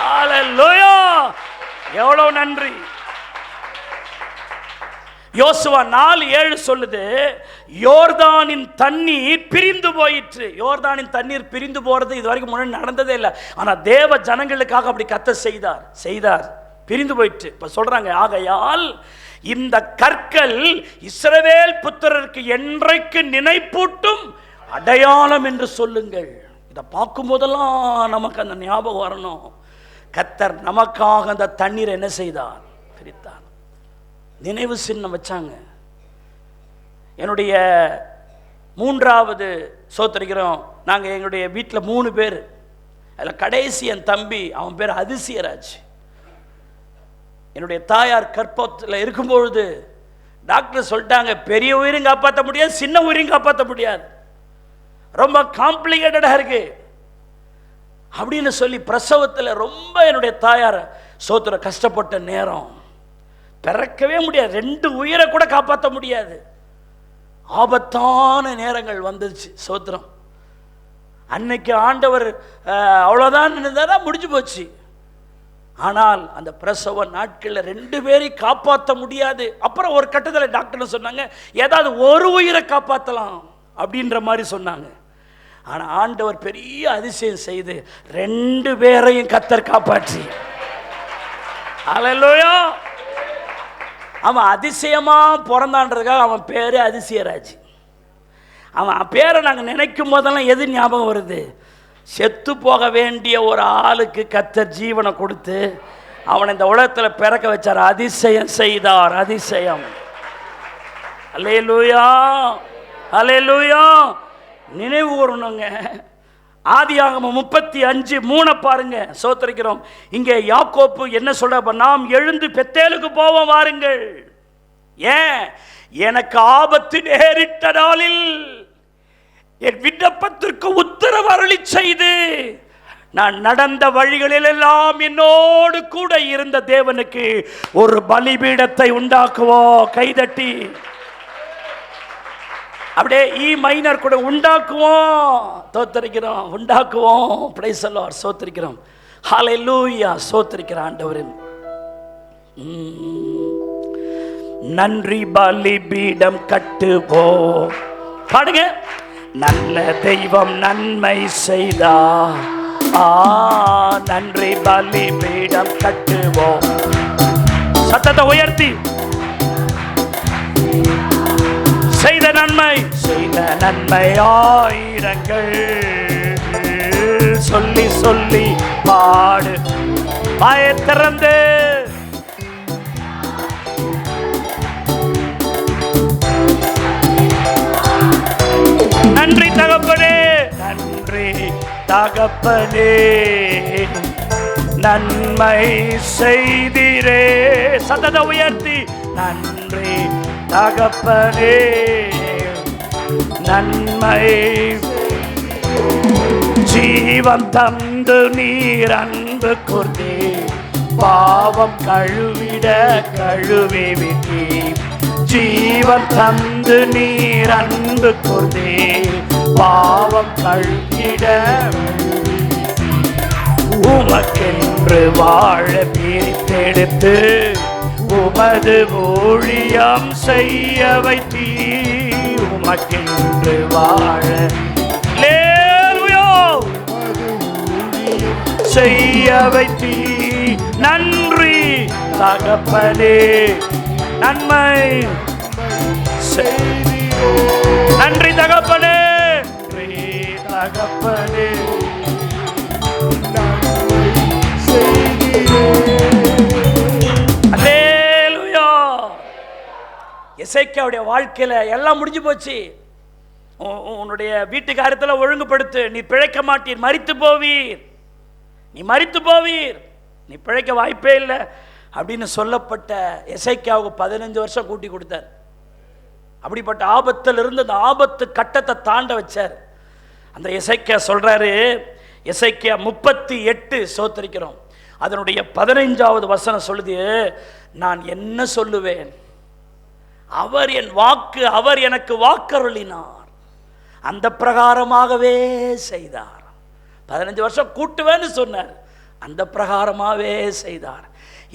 A: ஹல்லேலூயா, எவ்வளவு நன்றி. யோசுவா 4:7 சொல்லுது, யோர்தானின் தண்ணீர் பிரிந்து போயிற்று. யோர்தானின் தண்ணீர் பிரிந்து போறது இது வரைக்கும் முன்னாடி நடந்ததே இல்லை. ஆனா தேவ ஜனங்களுக்காக அப்படி கர்த்தர் செய்தார், பிரிந்து போயிற்று. இப்ப சொல்றாங்க, ஆகையால் இந்த கற்கள் இஸ்ரவேல் புத்திரருக்கு என்றைக்கு நினைப்பூட்டும் அடையாளம் என்று சொல்லுங்கள். இதை பார்க்கும் போதெல்லாம் நமக்கு அந்த ஞாபகம் வரணும். கர்த்தர் நமக்காக அந்த தண்ணீரை என்ன செய்தார்? பிரித்தார். நினைவு சின்னம் வச்சாங்க. என்னுடைய 3வது சோத்திரிக்கிறோம், நாங்கள் எங்களுடைய வீட்டில் 3 பேர். அதில் கடைசி என் தம்பி, அவன் பேர் அதிசயராஜ். என்னுடைய தாயார் கற்பத்தில் இருக்கும்பொழுது டாக்டர் சொல்லிட்டாங்க, பெரிய உயிரும் காப்பாற்ற முடியாது, சின்ன உயிரையும் காப்பாற்ற முடியாது, ரொம்ப காம்ப்ளிகேட்டடாக இருக்கு அப்படின்னு சொல்லி பிரசவத்தில் ரொம்ப என்னுடைய தாயார் சோத்திர கஷ்டப்பட்ட நேரம். பிறக்கவே முடியாது, 2 உயிரை கூட காப்பாற்ற முடியாது. ஆபத்தான நேரங்கள் வந்துச்சு. சோத்திரம். அன்னைக்கு ஆண்டவர் அவ்வளோதான் இருந்தால் முடிஞ்சு போச்சு. ஆனால் அந்த பிரசவ நாட்களில் 2 பேரையும் காப்பாற்ற முடியாது. அப்புறம் ஒரு கட்டத்தில் டாக்டர் சொன்னாங்க, ஏதாவது ஒரு உயிரை காப்பாற்றலாம் அப்படின்ற மாதிரி சொன்னாங்க. ஆனால் ஆண்டவர் பெரிய அதிசயம் செய்து 2 பேரையும் கர்த்தர் காப்பாற்றி. ஹல்லேலூயா. அவன் அதிசயமா பிறந்தான்றதுக்காக அவன் பேரு அதிசயராஜ். அவன் பேரை நாங்கள் நினைக்கும் போதெல்லாம் எது ஞாபகம் வருது? செத்து போக வேண்டிய ஒரு ஆளுக்கு கர்த்தர் ஜீவனை கொடுத்து அவனை இந்த உலகத்தில் பிறக்க வச்சார். அதிசயம் செய்தார், அதிசயம். ஹல்லேலூயா, ஹல்லேலூயா. நினைவு கூறணுங்க. ஆதியாகமம் 35:3 பாருங்க. சோத்திரிக்கிறோம். இங்கே யாக்கோப்பு என்ன சொல்ற, நாம் எழுந்து பெத்தேலுக்கு போவோம் வாருங்கள். ஏன்? எனக்கு ஆபத்து நேரிட்ட நாளில் என் விண்ணப்பத்திற்கு உத்தரவு அருளி செய்து நான் நடந்த வழிகளிலெல்லாம் என்னோடு கூட இருந்த தேவனுக்கு ஒரு பலிபீடத்தை உண்டாக்குவோம். கைதட்டி அப்படியே ஈ மைனர் கூட உண்டாக்குவோம். தோத்தரிக்கிறோம், உண்டாக்குவோம். Price the Lord. சோத்திரிக்கிறோம். ஹல்லேலூயா. சோத்திரிக்கிற ஆண்டவரே. நன்றி பலிபீடம் கட்டுவோம். பாடுங்க. நல்ல தெய்வம் நன்மை செய்தா, நன்றி பலிபீடம் கட்டுவோம். சத்தத்தை உயர்த்தி. செய்த நன்மை ஆயிரங்கள் சொல்லி சொல்லி பாடு. வாயை திறந்து நன்றி தகப்பனே, நன்றி தகப்பனே, நன்மை செய்திரே. சத்தத்தை உயர்த்தி. நன்றி தகப்பனே, நன்மை ஜீவன் தந்து நீர் அன்பு கொண்டே, பாவம் கழுவிட கழுவி விட்டே. ஜீவன் தந்து நீர் அன்பு கொண்டே, பாவம் கழுவிட உமக்கென்று வாழ பிரித்தெடுத்து உமது ஊழியம் செய்ய வைத்தீ. உமக்கென்று வாழ செய்ய வைத்தீ. நன்றி தகப்பனே, நன்மை செய்தீரே. நன்றி தகப்பனே, தகப்பனே, அல்லேலூயா. எசேக்கியாவுடைய வாழ்க்கையில எல்லாம் முடிஞ்சு போச்சு. உன்னுடைய வீட்டுக்காரத்தில் ஒழுங்குபடுத்து, நீ பிழைக்க மாட்டீர், மரித்து போவீர், நீ மரித்து போவீர், நீ பிழைக்க வாய்ப்பே இல்லை அப்படின்னு சொல்லப்பட்ட எசேக்கியாவுக்கு 15 வருஷம் கூட்டி கொடுத்தார். அப்படிப்பட்ட ஆபத்தில் இருந்து அந்த ஆபத்து கட்டத்தை தாண்ட வச்சார். அந்த எசேக்கியா சொல்றாரு, எசேக்கியா 38 சோத்தரிக்கிறோம், அதனுடைய 15வது வசனம் சொல்லுது, நான் என்ன சொல்லுவேன், அவர் என் வாக்கு, அவர் எனக்கு வாக்கருளினார், அந்த பிரகாரமாகவே செய்தார். 15 வருஷம் கூட்டுவேன்னு சொன்னார், அந்த பிரகாரமாகவே செய்தார்.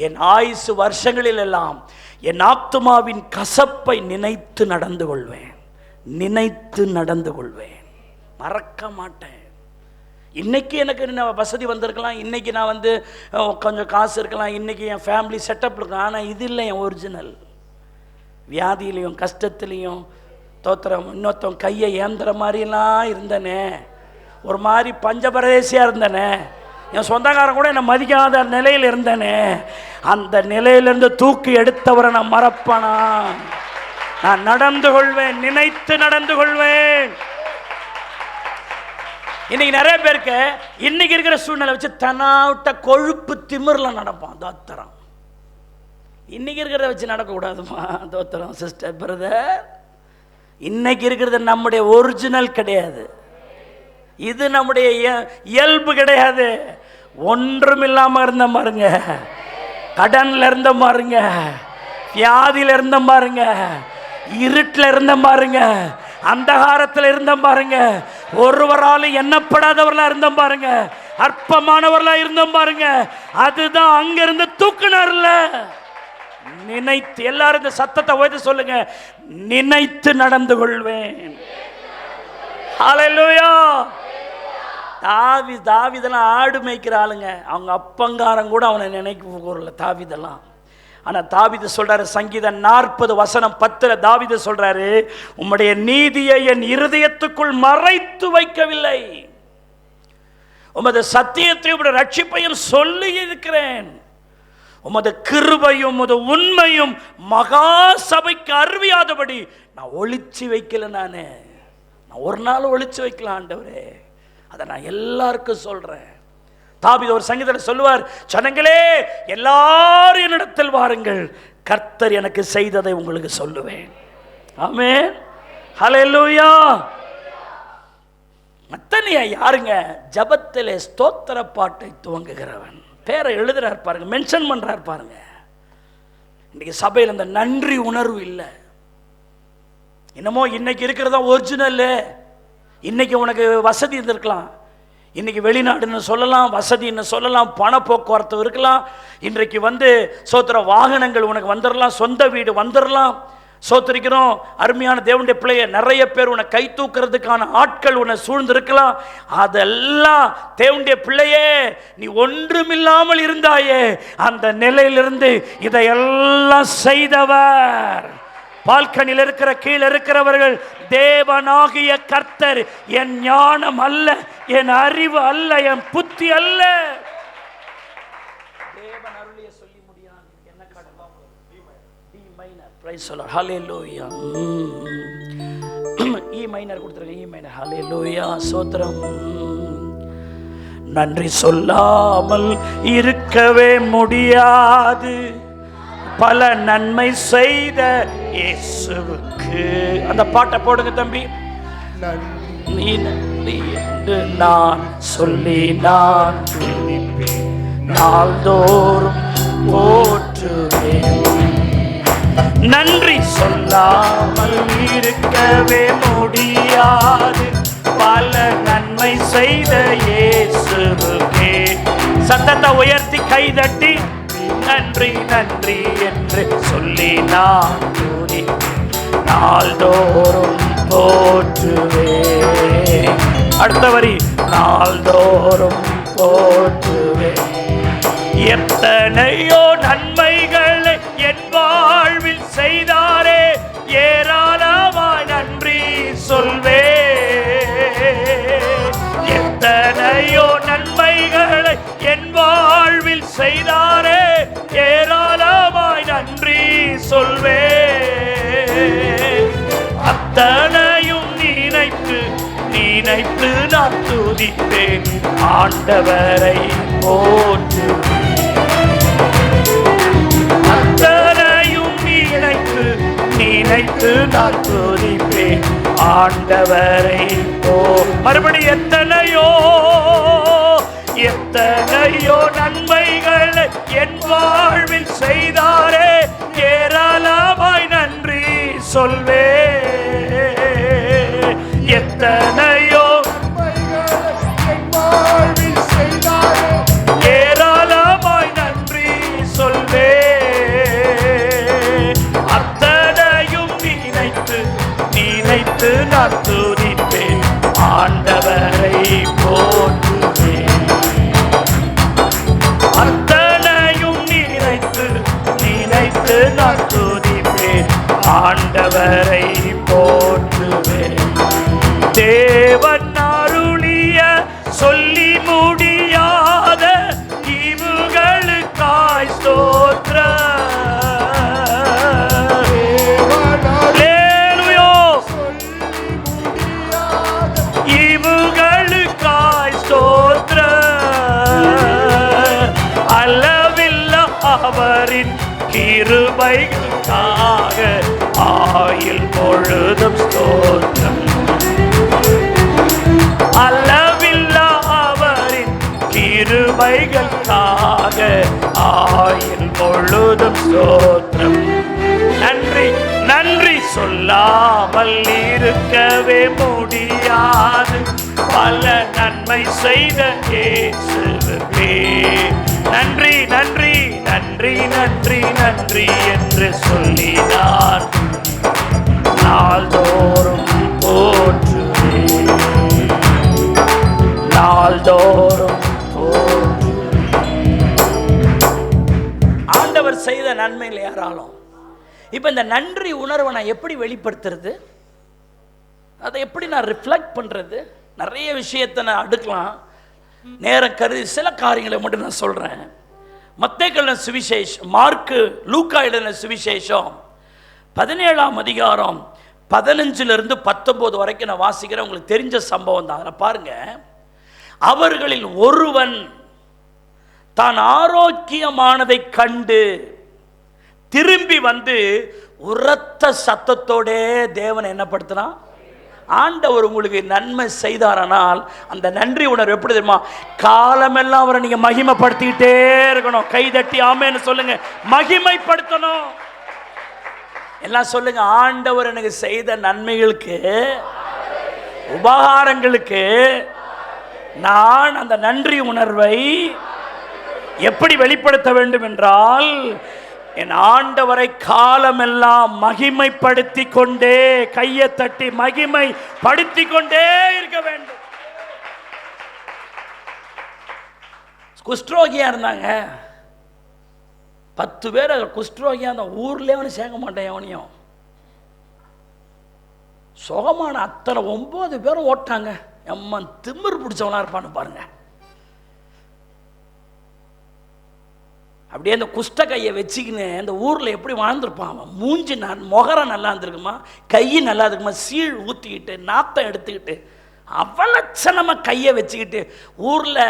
A: என் ஆயுசு வருஷங்களில் எல்லாம் என் ஆத்துமாவின் கசப்பை நினைத்து நடந்து கொள்வேன், நினைத்து நடந்து கொள்வேன், மறக்க மாட்டேன். இன்னைக்கு எனக்கு வசதி வந்திருக்கலாம், இன்னைக்கு நான் கொஞ்சம் காசு இருக்கலாம், இன்னைக்கு என் ஃபேமிலி செட்டப் இருக்கலாம், ஆனால் இது இல்லை என் ஒரிஜினல். வியாதியிலையும் கஷ்டத்துலேயும் தோத்திரம், இன்னொருத்தவன் கையை ஏந்துற மாதிரிலாம் இருந்தனே, ஒரு மாதிரி பஞ்சபரதேசியாக இருந்தனே, என் சொந்தக்காரன் கூட என்னை மதிக்காத நிலையில் இருந்தனே, அந்த நிலையிலிருந்து தூக்கி எடுத்தவரை நான் மறப்பனா? நான் நடந்து கொள்வேன், நினைத்து நடந்து கொள்வேன். இன்னைக்கு நிறைய பேருக்கு இன்னைக்கு இருக்கிற சூழ்நிலை வச்சு தன்னாவிட்ட கொழுப்பு திமிர்ல நடப்பான். தோத்திரம். இன்னைக்கு இருக்கிறத வச்சு நடக்கக்கூடாதுமா. தோத்திரம் சிஸ்டர், பிரதர். இன்னைக்கு இருக்கிறது நம்முடைய ஒரிஜினல் கிடையாது, இது நம்முடைய இயல்பு கிடையாது. ஒன்றும் இல்லாம இருந்த பாருங்க, கடன்ல இருந்த பாருங்க, வியாதியில இருந்த பாருங்க, இருட்டில் இருந்த பாருங்க, அந்தகாரத்தில் இருந்த பாருங்க, ஒருவராலும் எண்ணப்படாதவர்களா இருந்த பாருங்க, அற்பமானவர்களா இருந்த பாருங்க, அதுதான் அங்க இருந்து தூக்குனார்ல. நினைத்து, எல்லாரும் இந்த சத்தத்தை உயர்த்தி சொல்லுங்க, நினைத்து நடந்து கொள்வேன். ஹல்லேலூயா. தாவீதெல்லாம் ஆடு மேய்க்கிற ஆளுங்க, அவங்க அப்பங்காரன் கூட அவனை நினைக்க கூறல தாவீதெல்லாம். ஆனால் தாவீது சொல்றாரு, சங்கீதம் 40:10 தாவீது சொல்றாரு, உம்முடைய நீதியை என் இருதயத்துக்குள் மறைத்து வைக்கவில்லை, உமது சத்தியத்தை உம்முடைய ரட்சிப்பையும் சொல்லி இருக்கிறேன், உமது கிருபையும் உமது உண்மையும் மகா சபைக்கு அறிவியாதபடி நான் ஒளிச்சு வைக்கல. நான் ஒரு நாள் ஒளிச்சு வைக்கலாம் ஆண்டவரே, அதை நான் எல்லாருக்கும் சொல்றேன். தாவீது ஒரு சங்கீதத்தில் சொல்லுவார், ஜனங்களே எல்லாரும் என்னிடத்தில் வாருங்கள், கர்த்தர் எனக்கு செய்ததை உங்களுக்கு சொல்லுவேன். ஆமென். ஹல்லேலூயா. மத்தனியா யாருங்க? ஜபத்திலே ஸ்தோத்திர பாட்டை துவங்குகிறவன். பேரை எழுதுறார் பாருங்க, மென்ஷன் பண்றார் பாருங்க. இன்னைக்கு சபையில் அந்த நன்றி உணர்வு இல்லை. என்னமோ இன்னைக்கு இருக்கிறதா ஒரிஜினல். இன்னைக்கு உனக்கு வசதி இருந்திருக்கலாம், இன்னைக்கு வெளிநாடுன்னு சொல்லலாம், வசதின்னு சொல்லலாம், பண போக்குவரத்து இருக்கலாம், இன்றைக்கு சோத்திர வாகனங்கள் உனக்கு வந்துடலாம், சொந்த வீடு வந்துடலாம். சோத்திரிக்கிறோம் அருமையான தேவனுடைய பிள்ளைய, நிறைய பேர் உன்னை கை தூக்குறதுக்கான ஆட்கள் உன்னை சூழ்ந்திருக்கலாம். அதெல்லாம் தேவனுடைய பிள்ளையே, நீ ஒன்றுமில்லாமல் இருந்தாயே, அந்த நிலையிலிருந்து இதையெல்லாம் செய்தவர். பால்கனில் இருக்கிற கீழே இருக்கிறவர்கள், தேவனாகிய கர்த்தர் என் ஞானம் அல்ல, என் அறிவு அல்ல, என் புத்தி அல்ல. தேவன் அருளிய சொல்லி முடியாது. என்ன கடலாம்? D minor. Praise the Lord. Hallelujah. E minor கொடுத்துருங்க. E minor. ஹalleluya. ஸ்தோத்திரம். நன்றி சொல்லாமல் இருக்கவே முடியாது பல நன்மை செய்த இயேசுவுக்கு. அந்த பாட்டை போடுங்க தம்பி. நீ நன்றி என்று நான் சொல்லி நான் நாள்தோறும் போற்றுவேன். நன்றி சொல்லாமல் இருக்கவே முடியாது பல நன்மை செய்த இயேசுவுக்கே. சத்தத்தை உயர்த்தி கைதட்டி நன்றி நன்றி என்று சொல்லி நான் நாள்தோறும் போற்றுவேன். அடுத்த வரி, நாள்தோறும் போற்றுவேன். எத்தனையோ நன்மைகளை என் வாழ்வில் செய்தாரே, ஏராளமாய் நன்றி சொல்வேன். எத்தனையோ நன்மைகளை என் வாழ்வில் செய்தாரே, ஏராளமாய் நன்றி சொல்வேன். அத்தனையும் நினைத்து நினைத்து நான் துதிப்பேன், ஆண்டவரை போற்றுவேன். அத்தனையும் நினைத்து நினைத்து நான் துதிப்பேன், ஆண்டவரை மறுபடி எத்தனையோ எத்தனையோ நன்மைகளை என் வாழ்வில் செய்தாரே, ஏராளமாய் நன்றி சொல்வேன். எத்தனையோ என் வாழ்வில் செய்தாரே, ஏராளமாய் நன்றி சொல்வேன். அத்தனையும் நினைத்து நினைத்து நான் துதிப்பேன், ஆண்டவரை போற்றுவேன். அத்தனையும் நினைத்து நினைத்து நான் துதிப்பேன், ஆண்டவரை போற்றுவேன். தேவன் அருளிய சொல்லி முடியாத ஈவுகளுக்காய் ஸ்தோத்திரம். ஈவுகளுக்காய் ஸ்தோத்திரம். அளவில்ல அவரின் கிருபைகளுக்காக ஆயுள் பொழுதும் ஸ்தோத்திரம். அளவில்ல அவரின் கிருபைகளுக்காக ஆயுள் பொழுதும் ஸ்தோத்திரம். நன்றி நன்றி சொல்லாமல் இருக்கவே முடியாது பல நன்மை செய்த இயேசுவுக்கே. நன்றி நன்றி நன்றி நன்றி நன்றி என்று சொல்லி நான் நாள்தோறும் போற்றுவேன், நாள்தோறும் போற்றுவேன். ஆண்டவர் செய்த நன்மைகளை யாராலும். இப்ப இந்த நன்றி உணர்வை நான் எப்படி வெளிப்படுத்துறது, அதை எப்படி நான் ரிஃப்ளெக்ட் பண்றது? நிறைய விஷயத்தை நான் அடுக்கலாம், நேரம் கருதி சில காரியங்களை மட்டும் நான் சொல்றேன். மத்தேயு எழுதின சுவிசேஷம், மார்க்கு லூக்கா எழுதின சுவிசேஷம் 17ஆம் அதிகாரம் 15 19 வரைக்கும் நான் வாசிக்கிறேன். உங்களுக்கு தெரிஞ்ச சம்பவம் தான். அதில் பாருங்க, அவர்களில் ஒருவன் தான் ஆரோக்கியமானதை கண்டு திரும்பி உரத்த சத்தத்தோட தேவனை என்ன படுத்தினான்? ஆண்டவர் உங்களுக்கு நன்மை செய்தாரானால் அந்த நன்றி உணர்வு எப்படி தெரியுமா? காலமெல்லாம் அவரை நீங்க மகிமைப்படுத்திக்கிட்டே இருக்கணும். கைதட்டி ஆமென்னு சொல்லுங்க. மகிமைப்படுத்தணும். எல்லாம் சொல்லுங்க, ஆண்டவர் எனக்கு செய்த நன்மைகளுக்கு, உபகாரங்களுக்கு நான் அந்த நன்றி உணர்வை எப்படி வெளிப்படுத்த வேண்டும் என்றால், என் ஆண்டவரை காலமெல்லாம் மகிமைப்படுத்தி கொண்டே, கையை தட்டி மகிமைப்படுத்தி கொண்டே இருக்க வேண்டும். குஷ்டரோகியா இருந்தாங்க 10 பேர். குஷ்டரோகியா அந்த ஊர்லேயே அவனு சேர்க்க மாட்டேன். எவனையும் சுகமான அத்தனை 9 பேரும் ஓட்டாங்க. எம்மா திமிர் பிடிச்சவனா இருப்பான்னு பாருங்க. அப்படியே அந்த குஷ்ட கையை வச்சுக்கின்னு அந்த ஊரில் எப்படி வாழ்ந்துருப்பான் அவன். மூஞ்சி முகரம் நல்லா இருந்திருக்குமா, கை நல்லா இருக்குமா, சீழ் ஊற்றிக்கிட்டு நாத்தம் எடுத்துக்கிட்டு அவலட்சணமாக கையை வச்சுக்கிட்டு ஊரில்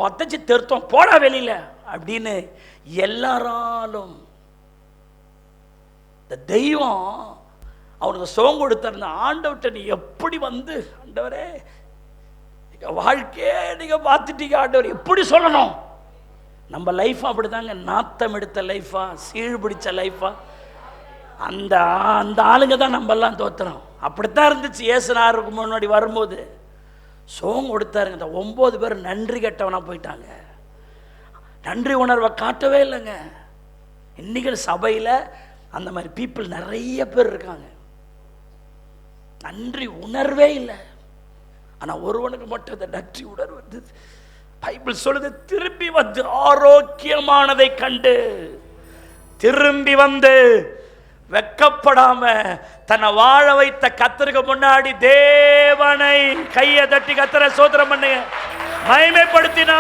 A: ஒத்தச்சு திருத்தம் போடா வெளியில் அப்படின்னு எல்லாராலும் இந்த தெய்வம் அவனுக்கு சுகம் கொடுத்த ஆண்டவர்கிட்ட நீ எப்படி வந்து, ஆண்டவரே நீங்கள் வாழ்க்கையே நீங்கள் பார்த்துட்டீங்க ஆண்டவர், எப்படி சொல்லணும்? நம்ம லைஃபா அப்படிதாங்க. நாத்தம் எடுத்த லைஃபா, சீழ் பிடிச்ச லைஃபா, அந்த அந்த ஆளுங்க தான் நம்ம எல்லாம் தோத்துறோம். அப்படித்தான் இருந்துச்சு. இயேசுநாதருக்கு முன்னாடி வரும்போது சோகம் கொடுத்தாருங்க. இந்த 9 பேர் நன்றி கெட்டவனா போயிட்டாங்க. நன்றி உணர்வை காட்டவே இல்லைங்க. இன்னைக்கு சபையில் அந்த மாதிரி பீப்புள் நிறைய பேர் இருக்காங்க. நன்றி உணர்வே இல்லை. ஆனால் ஒருவனுக்கு மட்டும் அந்த நன்றி உணர்வு வந்தது. பைபிள் சொல்லுது, திரும்பி வந்து ஆரோக்கியமானதை கண்டு திரும்பி வந்து வெக்கப்படாம தன்னை வாழ வைத்த கர்த்தருக்கு முன்னாடி தேவனை கையை தட்டி கர்த்தரை ஸ்தோத்திரம் பண்ணுங்க, மகிமைப்படுத்தினா.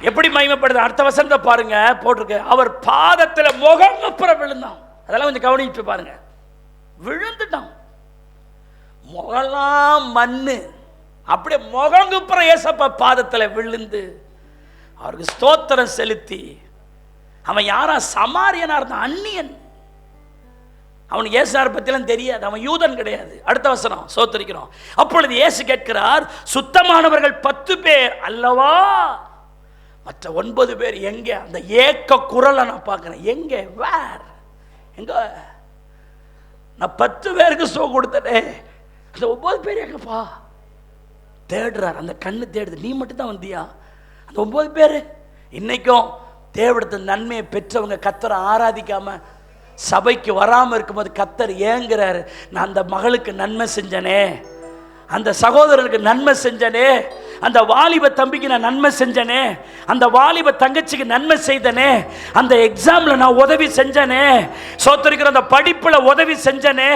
A: எப்படி மகிமைப்படுது? அடுத்த வசனத்தை பாருங்க, போட்டிருக்கு. அவர் பாதத்தில் முகங்குப்புற விழுந்தான். அதெல்லாம் கொஞ்சம் கவனிச்சு பாருங்க. விழுந்துட்டான், முகலாம் மண்ணு, அப்படியே முகங்குப்புற ஏசப்பா பாதத்தில் விழுந்து அவருக்கு ஸ்தோத்திரம் செலுத்தி. அவன் யாரா? சமாரியனா இருந்தான், அந்நியன். அவனுக்கு இயேசுவை பற்றிலாம் தெரியாது, அவன் யூதன் கிடையாது. அடுத்த வசனம் ஸ்தோத்திரிக்கிறோம். அப்பொழுது இயேசு கேட்கிறார், சுத்தமானவர்கள் 10 பேர் அல்லவா, மற்ற 9 பேர் எங்கே? அந்த ஏக்க குரலை நான் பார்க்கிறேன். எங்கே? வேர்? எங்க? நான் 10 பேருக்கு சுகம் கொடுத்தனே, அந்த 9 பேர் எங்கப்பா? தேடுறார். அந்த கண்ணு தேடுது. நீ மட்டும் தான் வந்தியா? அந்த 9 பேர் இன்னைக்கும் தேவடத்த நன்மையை பெற்றவங்க கர்த்தரை ஆராதிக்காம சபைக்கு வராமல் இருக்கும்போது கர்த்தர் ஏங்குறாரு. நான் அந்த மகளுக்கு நன்மை செஞ்சனே, அந்த சகோதரனுக்கு நன்மை செஞ்சனே, அந்த வாலிப தம்பிக்கு நான் நன்மை செஞ்சனே, அந்த வாலிப தங்கச்சிக்கு நன்மை செய்தனே, அந்த எக்ஸாம்ல நான் உதவி செஞ்சனே, சோத்தரிக்கிற அந்த படிப்புல உதவி செஞ்சனே,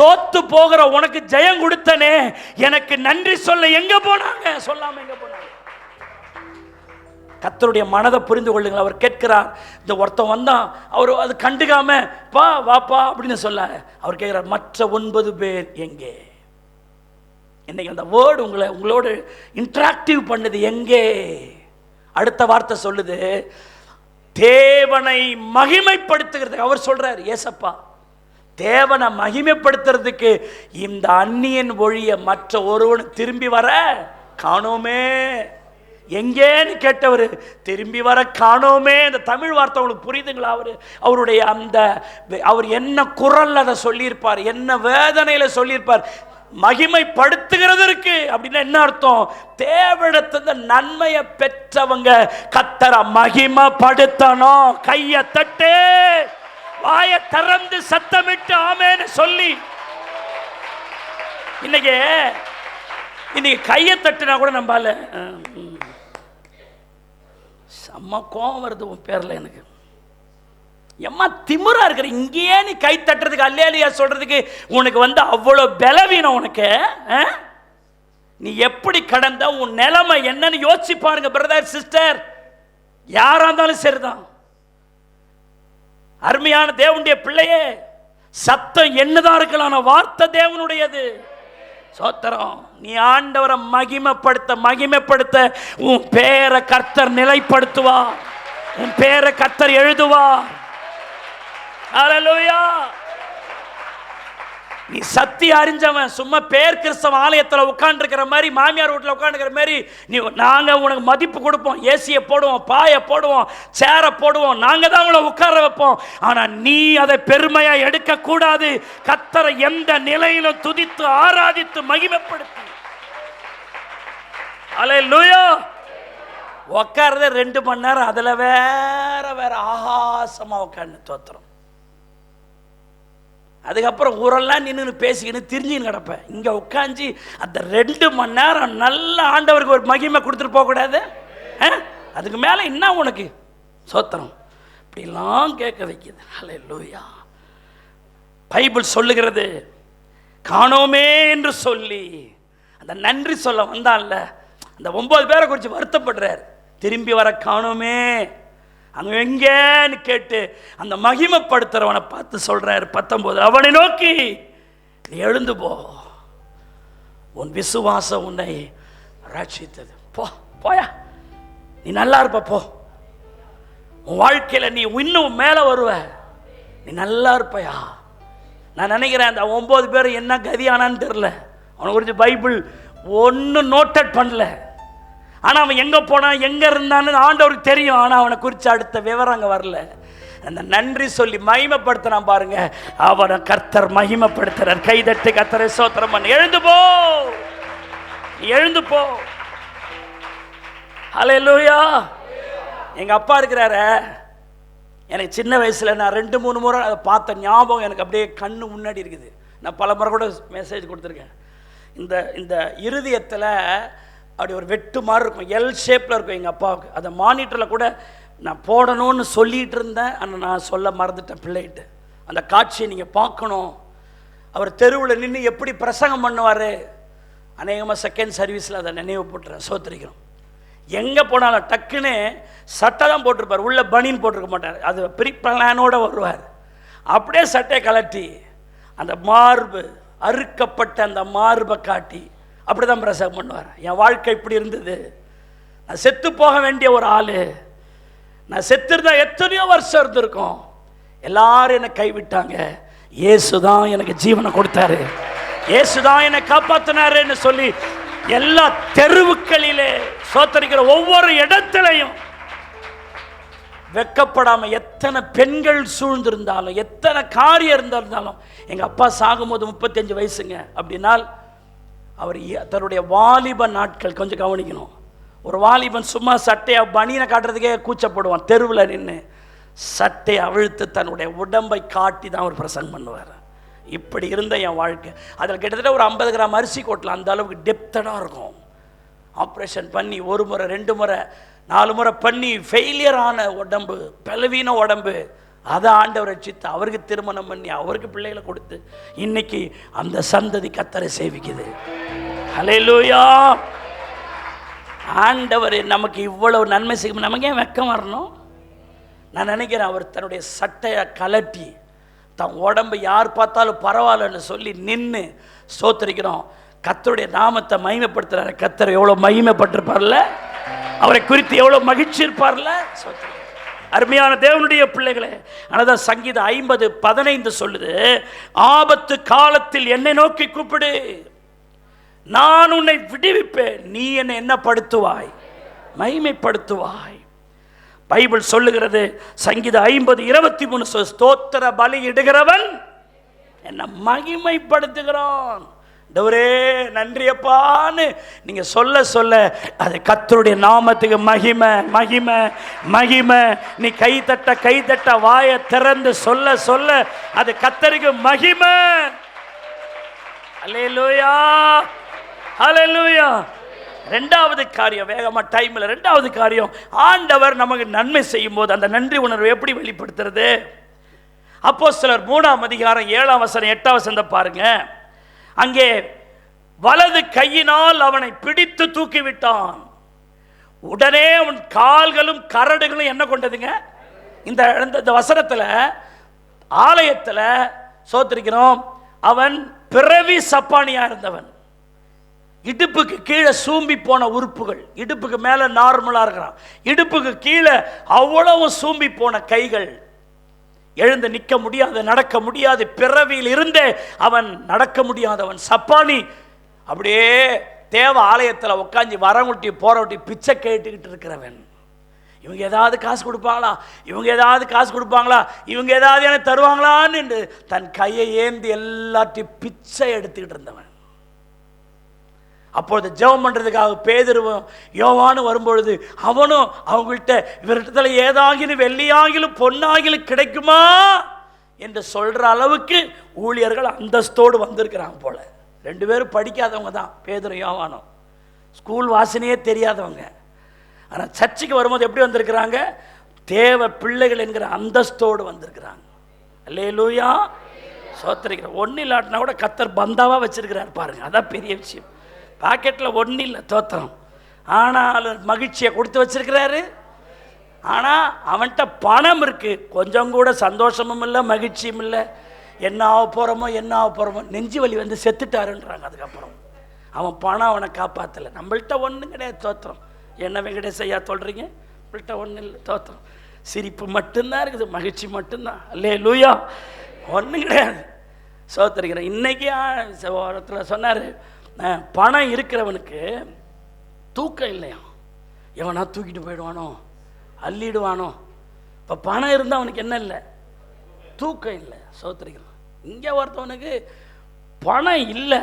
A: தோத்து போகிற உனக்கு ஜெயம் கொடுத்தனே, எனக்கு நன்றி சொல்ல எங்க போனாங்க? சொல்லாம எங்க போனாங்க? கர்த்தருடைய மனதை புரிந்து கொள்ளுங்கள். அவர் கேட்கிறார், இந்த ஒருத்தன் வந்தான், அவர் அது கண்டுக்காம பா வாப்பா அப்படின்னு சொல்ல, அவர் கேட்கிறார், மற்ற 9 பேர் எங்கே? இன்னைக்கு அந்த வேர்டு உங்களோடு இன்டராக்டிவ் பண்ணுது. எங்கே? அடுத்த வார்த்தை சொல்லுது, தேவனை மகிமைப்படுத்துகிறதுக்கு. அவர் சொல்றார், ஏசப்பா தேவனை மகிமைப்படுத்துறதுக்கு இந்த அந்நியன் ஒழிய மற்ற ஒருவன் திரும்பி வர காணோமே. எங்கேன்னு கேட்டவர் திரும்பி வர காணோமே. இந்த தமிழ் வார்த்தை உங்களுக்கு புரியுதுங்களா? அவருடைய அந்த அவர் என்ன குரல் அதை சொல்லியிருப்பார், என்ன வேதனையில சொல்லியிருப்பார். மகிமைப்படுத்துகிறதற்கு அப்படின்னா என்ன அர்த்தம்? தேவனிடத்துல நன்மையை பெற்றவங்க கர்த்தரை மகிமைப்படுத்தணும். கையை தட்டு, வாயை திறந்து சத்தமிட்டு ஆமென்னு சொல்லி. இன்னைக்கு கையை தட்டுனா கூட நம்பால செம்ம கோவம் வருது உன் பேர்ல. எனக்கு எம்மா திமிரா இருக்கிற, இங்கேயே நீ கை தட்டுறதுக்கு அல்லேலியா சொல்றதுக்கு உனக்கு அவ்வளோ பலவீனம் உனக்கு. நீ எப்படி கடந்த, உன் நிலைமை என்னன்னு யோசிச்சு பாருங்க பிரதர் சிஸ்டர், யாரா இருந்தாலும் சரிதான். அருமையான தேவனுடைய பிள்ளையே, சத்தம் என்னதான் இருக்கலாம், வார்த்தை தேவனுடையது. சோத்திரம். நீ ஆண்டவரை மகிமைப்படுத்த உன் பேரை கர்த்தர் நிலைப்படுத்துவா, உன் பேரை கர்த்தர் எழுதுவா. ஹல்லேலூயா. நீ சத்திய அறிஞ்சவன். சும்மா பேர் கிறிஸ்தவ ஆலயத்தில் உட்காந்துருக்கிற மாதிரி, மாமியார் வீட்டில் உட்காந்துக்கிற மாதிரி நாங்கள் உனக்கு மதிப்பு கொடுப்போம், ஏசியை போடுவோம், பாயை போடுவோம், சேரை போடுவோம், நாங்கள் தான் உங்களை உட்கார வைப்போம். ஆனால் நீ அதை பெருமையாக எடுக்கக்கூடாது. கர்த்தரை எந்த நிலையிலும் துதித்து ஆராதித்து மகிமைப்படுத்தி அல்லேலூயா. உட்கார்றதே 2 மணி நேரம், அதில் வேற வேற ஆகாசமாக உட்காந்து தோத்துறோம். அதுக்கப்புறம் ஊரெல்லாம் நின்று பேசிக்கின்னு திரிஞ்சின்னு கிடப்பேன். இங்கே உட்காந்து அந்த 2 மணி நேரம் நல்ல ஆண்டவருக்கு ஒரு மகிமை கொடுத்துட்டு போகக்கூடாது? அதுக்கு மேலே என்ன உனக்கு சோத்திரம்? இப்படிலாம் கேட்க வைக்குது. அல்லேலூயா. பைபிள் சொல்லுகிறது, காணோமே என்று சொல்லி அந்த நன்றி சொல்ல வந்தான்ல, அந்த 9 பேரை குறித்து வருத்தப்படுறார். திரும்பி வர காணோமே, அங்க எங்கன்னு கேட்டு அந்த மகிமைப்படுத்துறவனை பார்த்து சொல்றாரு 19, அவனை நோக்கி நீ எழுந்து போ, உன் விசுவாசம் உன்னை ரட்சித்தது. போயா, நீ நல்லா இருப்ப, போ. உன் வாழ்க்கையில நீ இன்னும் மேல வருவ, நீ நல்லா இருப்பயா. நான் நினைக்கிறேன் அந்த 9 பேர் என்ன கதியானான்னு தெரியல. அவனை குறித்து பைபிள் ஒன்னும் நோட்டட் பண்ணல. ஆனால் அவன் எங்கே போனான், எங்கே இருந்தான்னு ஆண்டவருக்கு தெரியும். ஆனால் அவனை குறித்து அடுத்த விவரம் அங்கே வரல. அந்த நன்றி சொல்லி மகிமைப்படுத்தினான் பாருங்க, அவனை கர்த்தர் மகிமைப்படுத்துறார். கைதட்டு கர்த்தரை ஸ்தோத்திரம் பண்ணு. எழுந்து போ, எழுந்து போ. அல்லேலூயா. எங்கள் அப்பா இருக்கிறார, எனக்கு சின்ன வயசில் நான் 2-3 முறை அதை பார்த்த ஞாபகம் எனக்கு அப்படியே கண்ணு முன்னாடி இருக்குது. நான் பல முறை கூட மெசேஜ் கொடுத்துருக்கேன். இந்த இருதயத்தில் அப்படி ஒரு வெட்டு மாதிரி இருக்கும், எல் ஷேப்பில் இருக்கும் எங்கள் அப்பாவுக்கு. அதை மானிட்டரில் கூட நான் போடணும்னு சொல்லிகிட்டு இருந்தேன், ஆனால் நான் சொல்ல மறந்துட்டேன் பிள்ளைகிட்ட. அந்த காட்சியை நீங்கள் பார்க்கணும். அவர் தெருவில் நின்று எப்படி பிரசங்கம் பண்ணுவார். அநேகமாக செகண்ட் சர்வீஸில் அதை நினைவு போட்டுறேன். சோத்திரிக்கிறோம். எங்கே போனாலும் டக்குன்னு சட்டை தான் போட்டிருப்பார், உள்ள பனின்னு போட்டிருக்க மாட்டார். அது ப்ரீ பிளானோடு வருவார். அப்படியே சட்டையை கலட்டி அந்த மார்பு அறுக்கப்பட்ட அந்த மார்பை காட்டி அப்படி தான் பிரசங்கம் பண்ணுவார். என் வாழ்க்கை இப்படி இருந்தது. நான் செத்து போக வேண்டிய ஒரு ஆள். நான் செத்துருந்தா எத்தனையோ வருஷம் இருந்திருக்கோம். எல்லாரும் என்னை கைவிட்டாங்க. இயேசு தான் எனக்கு ஜீவனை கொடுத்தாரு, இயேசு தான் என்னை காப்பாற்றினாருன்னு சொல்லி எல்லா தெருவுக்களிலே சோத்தரிக்கிற ஒவ்வொரு இடத்திலையும் வெக்கப்படாமல், எத்தனை பெண்கள் சூழ்ந்திருந்தாலும், எத்தனை காரியம் இருந்தாலும். எங்கள் அப்பா சாகும்போது 35 வயசுங்க. அப்படின்னால் அவர் தன்னுடைய வாலிப நாட்கள் கொஞ்சம் கவனிக்கணும். ஒரு வாலிபன் சும்மா சட்டையை பனியனை காட்டுறதுக்கே கூச்சப்படுவான். தெருவில் நின்று சட்டையை அவிழ்த்து தன்னுடைய உடம்பை காட்டி தான் அவர் பிரசங்கம் பண்ணுவார். இப்படி இருந்த என் வாழ்க்கை. அதில் கிட்டத்தட்ட ஒரு 50 கிராம் அரிசி கொட்டலாம், அந்த அளவுக்கு டெப்தடாக இருக்கும். ஆப்ரேஷன் பண்ணி 1 முறை 2 முறை 4 முறை பண்ணி ஃபெயிலியர் ஆன உடம்பு, பலவீன உடம்பு. அதை ஆண்டவர் ரட்சித்து அவருக்கு திருமணம் பண்ணி அவருக்கு பிள்ளைகளை கொடுத்து இன்னைக்கு அந்த சந்ததி கர்த்தரை சேவிக்குது. அல்லேலூயா. ஆண்டவர் நமக்கு இவ்வளவு நன்மை செய்யும், நமக்கு ஏன் வெக்கம் வரணும்? நான் நினைக்கிறேன் அவர் தன்னுடைய சட்டையை கலட்டி தன் உடம்பு யார் பார்த்தாலும் பரவாயில்லன்னு சொல்லி நின்று ஸ்தோத்திரிக்கிறோம். கர்த்தருடைய நாமத்தை மகிமைப்படுத்துறாரு. கர்த்தர் எவ்வளோ மகிமைப்பட்டிருப்பார்ல, அவரை குறித்து எவ்வளோ மகிழ்ச்சி இருப்பார்ல. அருமையான தேவனுடைய பிள்ளைகளே, ஆனால் சங்கீதம் 50:15 சொல்லுது, ஆபத்து காலத்தில் என்னை நோக்கி கூப்பிடு, நான் உன்னை விடுவிப்பேன், நீ என்னை என்ன படுத்துவாய், மகிமைப்படுத்துவாய். பைபிள் சொல்லுகிறது சங்கீதம் 50:23, ஸ்தோத்திர பலி இடுகிறவன் என்ன மகிமைப்படுத்துகிறான். டவரே நன்றியப்பான்னு நீங்க சொல்ல சொல்ல அது கர்த்தருடைய நாமத்துக்கு மகிமை மகிமை மகிமை. நீ கைதட்ட வாயை திறந்து சொல்ல சொல்ல அது கர்த்தருக்கு மகிமை. அல்லேலூயா, அல்லேலூயா. ரெண்டாவது காரியம், வேகமா டைம்ல ரெண்டாவது காரியம், ஆண்டவர் நமக்கு நன்மை செய்யும் போது அந்த நன்றி உணர்வு எப்படி வெளிப்படுத்துறது? அப்போஸ்தலர் 3:7 பாருங்க. அங்கே வலது கையினால் அவனை பிடித்து தூக்கிவிட்டான். உடனே அவன் கால்களும் கரடுகளும் என்ன கொண்டதுங்க? இந்த வசனத்தில் ஆலயத்தில் சோத்திரிக்கிறோம், அவன் பிறவி சப்பானியா இருந்தவன். இடுப்புக்கு கீழே சூம்பி போன உறுப்புகள், இடுப்புக்கு மேலே நார்மலாக இருக்கிறான், இடுப்புக்கு கீழே அவ்வளவு சூம்பி போன கைகள். எழுந்து நிற்க முடியாது, நடக்க முடியாது, பிறவியில் இருந்தே அவன் நடக்க முடியாதவன், சப்பானி. அப்படியே தேவ ஆலயத்தில் உட்காந்து வரவொட்டி போறவொட்டி பிச்சை கேட்டுக்கிட்டு இருக்கிறவன். இவங்க ஏதாவது காசு கொடுப்பாங்களா, இவங்க ஏதாவது காசு கொடுப்பாங்களா, இவங்க ஏதாவது எனக்கு தருவாங்களான்னு தன் கையை ஏந்தி எல்லாத்தையும் பிச்சை எடுத்துக்கிட்டு இருந்தவன். அப்பொழுது ஜெபம் பண்ணுறதுக்காக பேதுருவும் யோவானும் வரும்பொழுது அவனும் அவங்கள்ட்ட இவர்கிட்ட ஏதாகிலும் வெள்ளியாகிலும் பொன்னாகிலும் கிடைக்குமா என்று சொல்கிற அளவுக்கு ஊழியர்கள் அந்தஸ்தோடு வந்திருக்கிறாங்க போல. 2 பேரும் படிக்காதவங்க தான், பேதுரு யோவானும். ஸ்கூல் வாசனையே தெரியாதவங்க. ஆனால் சர்ச்சுக்கு வரும்போது எப்படி வந்திருக்கிறாங்க? தேவ பிள்ளைகள் என்கிற அந்தஸ்தோடு வந்திருக்கிறாங்க. அல்லேலூயா, சோத்திரிக்கிறோம். ஒன்றும் இல்லாட்டினா கூட கர்த்தர் பந்தாவாக வச்சிருக்கிறார் பாருங்க, அதான் பெரிய விஷயம். பாக்கெட்டில் ஒன்றும் இல்லை, தோத்திரம். ஆனால் மகிழ்ச்சியை கொடுத்து வச்சிருக்கிறாரு. ஆனால் அவன்கிட்ட பணம் இருக்கு, கொஞ்சம் கூட சந்தோஷமும் இல்லை, மகிழ்ச்சியும் இல்லை. என்ன ஆக போகிறோமோ நெஞ்சு வலி வந்து செத்துட்டாருன்றாங்க. அதுக்கப்புறம் அவன் பணம் அவனை காப்பாற்றலை. நம்மள்கிட்ட ஒன்றும் கிடையாது, தோத்திரம். என்ன வெங்கடேஷ் ஐயா சொல்கிறீங்க? நம்மள்கிட்ட ஒன்றும் இல்லை, தோத்திரம். சிரிப்பு மட்டும்தான் இருக்குது, மகிழ்ச்சி மட்டும்தான். அல்லேலூயா, ஒன்றும் கிடையாது, சோத்திரிக்கிறேன். இன்றைக்கி ஒருத்தர் சொன்னார், பணம் இருக்கிறவனுக்கு தூக்கம் இல்லையா, எவனா தூக்கிட்டு போயிடுவானோ, அள்ளிடுவானோ. இப்போ பணம் இருந்தால் அவனுக்கு என்ன இல்லை? தூக்கம் இல்லை, சோத்திரிக்கிறான். இங்கே ஒருத்தவனுக்கு பணம் இல்லை,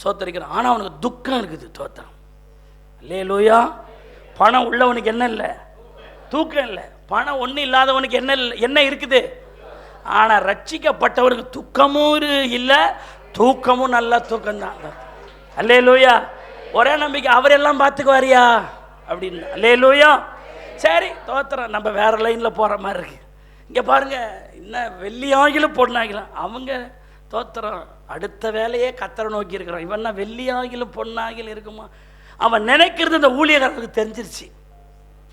A: சோத்திரிக்கிறான், ஆனால் அவனுக்கு துக்கம் இருக்குது, தோத்திரம். அல்லேலூயா. பணம் உள்ளவனுக்கு என்ன இல்லை? தூக்கம் இல்லை. பணம் ஒன்றும் இல்லாதவனுக்கு என்ன இருக்குது? ஆனால் ரட்சிக்கப்பட்டவனுக்கு துக்கமும் இல்லை, தூக்கமும் நல்ல தூக்கம்தான். அல்லேலூயா. ஒரே நம்பிக்கை, அவரெல்லாம் பார்த்துக்குவாரியா அப்படின்னு. அல்லேலூயா. சரி, தோத்திரம். நம்ம வேற லைனில் போகிற மாதிரி இருக்கு. இங்கே பாருங்க, இன்னும் வெள்ளியாகிலும் பொண்ணாகிலும் அவங்க தோத்திரம் அடுத்த வேலையே கத்தரை நோக்கி இருக்கிறான். இவன்னா வெள்ளியாகிலும் பொண்ணாகிலும் இருக்குமா? அவன் நினைக்கிறது இந்த ஊழியர்களுக்கு தெரிஞ்சிருச்சு.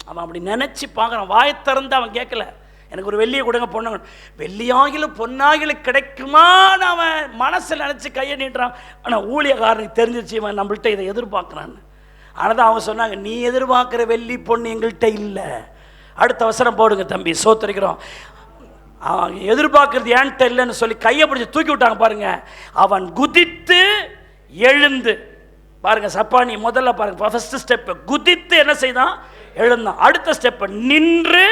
A: அவன் அப்படி நினச்சி பார்க்குறான். வாயை திறந்து அவன் கேட்கல, எனக்கு ஒரு வெள்ளியை கொடுங்க, பொண்ணு. வெள்ளியாகிலும் பொன்னாகிலும் கிடைக்குமான்னு அவன் மனசில் நினச்சி கையை நீட்டுறான். ஆனால் ஊழியக்காரனுக்கு தெரிஞ்சிருச்சு இவன் நம்மள்கிட்ட இதை எதிர்பார்க்குறான்னு. ஆனால் தான் அவங்க சொன்னாங்க, நீ எதிர்பார்க்குற வெள்ளி பொண்ணு எங்கள்கிட்ட இல்லை. அடுத்த அவசரம் போடுங்க தம்பி, சோத்திரிக்கிறோம். அவன் எதிர்பார்க்கறது ஏன்ட்ட இல்லைன்னு சொல்லி கையை பிடிச்சி தூக்கி விட்டாங்க பாருங்க. அவன் குதித்து எழுந்து பாருங்க, சப்பானி முதல்ல பாருங்க, ஃபர்ஸ்ட் ஸ்டெப் குதித்து என்ன செய்தான்? எழுந்தான். அடுத்த ஸ்டெப் நின்று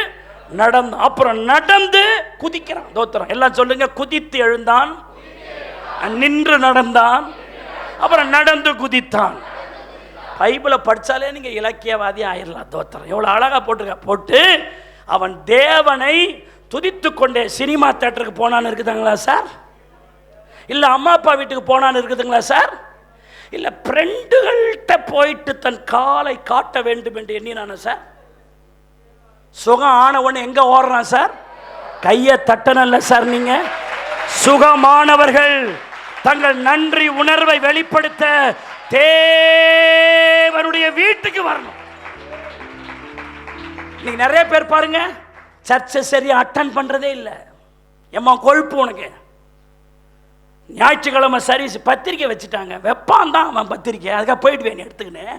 A: நடந்தான். அப்புறம் நடந்து குதிக்கிறான். தோத்திரம். எல்லாம் சொல்லுங்க, குதித்து எழுந்தான், நின்று நடந்தான், அப்புறம் நடந்து குதித்தான். பைபிளை படித்தாலே நீங்க இலக்கியவாதி ஆயிடலாம். தோத்திரம். எவ்வளவு அழகா போட்டு அவன் தேவனை துதித்து கொண்டே சினிமா தியேட்டருக்கு போனான்னு இருக்குதுங்களா சார்? இல்ல அம்மா அப்பா வீட்டுக்கு போனான்னு இருக்குதுங்களா சார்? இல்ல ஃப்ரெண்டுகள்கிட்ட போயிட்டு தன் காலை காட்ட வேண்டும் என்று எண்ணினான சார்? சுகம் ஆன உடனே எங்க ஓடுறான் சார்? கையை தட்டனல்ல சார். நீங்க சுகமானவர்கள் தங்கள் நன்றி உணர்வை வெளிப்படுத்த தேவனுடைய வீட்டுக்கு வரணும். இன்னைக்கு நிறைய பேர் பாருங்க, சர்ச்சை சரியா அட்டன் பண்றதே இல்லை. எம்மா கொழுப்பு உனக்கு. ஞாயிற்றுக்கிழமை சர்வீஸ் பத்திரிக்கை வச்சுட்டாங்க, வெப்பான் தான் அவன் பத்திரிக்கை, அதுக்காக போயிட்டு வேணும் எடுத்துக்கினேன்.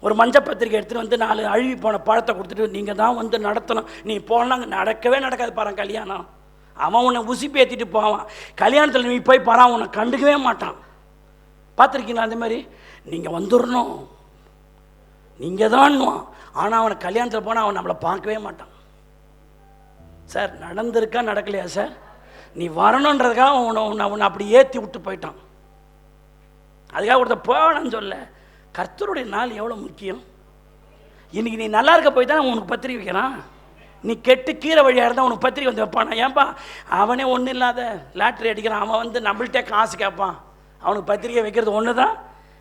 A: ஒரு மஞ்சள் பத்திரிக்கை எடுத்துகிட்டு வந்து 4 அழுவி போன பழத்தை கொடுத்துட்டு நீங்கள் தான் வந்து நடத்தணும், நீ போனாங்க நடக்கவே நடக்காது பாரு கல்யாணம். அவன் உன்னை உசிப்பி ஏற்றிட்டு போவான். கல்யாணத்தில் நீ போய் பாரு, உன்னை கண்டுக்கவே மாட்டான். பார்த்துருக்கீங்களா அந்த மாதிரி? நீங்கள் வந்துடணும், நீங்கள் தான்னுவான். ஆனால் அவனை கல்யாணத்தில் போனால் அவன் நம்மளை பார்க்கவே மாட்டான். சார் நடந்திருக்கா நடக்கலையா சார்? நீ வரணுன்றதுக்காக உன்னை அப்படி ஏற்றி விட்டு போயிட்டான். அதுக்காக ஒருத்தர் போகணும்னு சொல்ல. கர்த்தருடைய நாள் எவ்வளோ முக்கியம். இன்னைக்கு நீ நல்லா இருக்க போய் தான் உனக்கு பத்திரிக்கை வைக்கிறான். நீ கெட்டு கீரை வழியாக இருந்தால் உனக்கு பத்திரிக்கை வந்து வைப்பானா? ஏன்பா அவனே ஒன்றும் இல்லாத லாட்ரி அடிக்கிறான், அவன் வந்து நம்மள்கிட்ட காசு கேட்பான். அவனுக்கு பத்திரிக்கை வைக்கிறது ஒன்று தான்,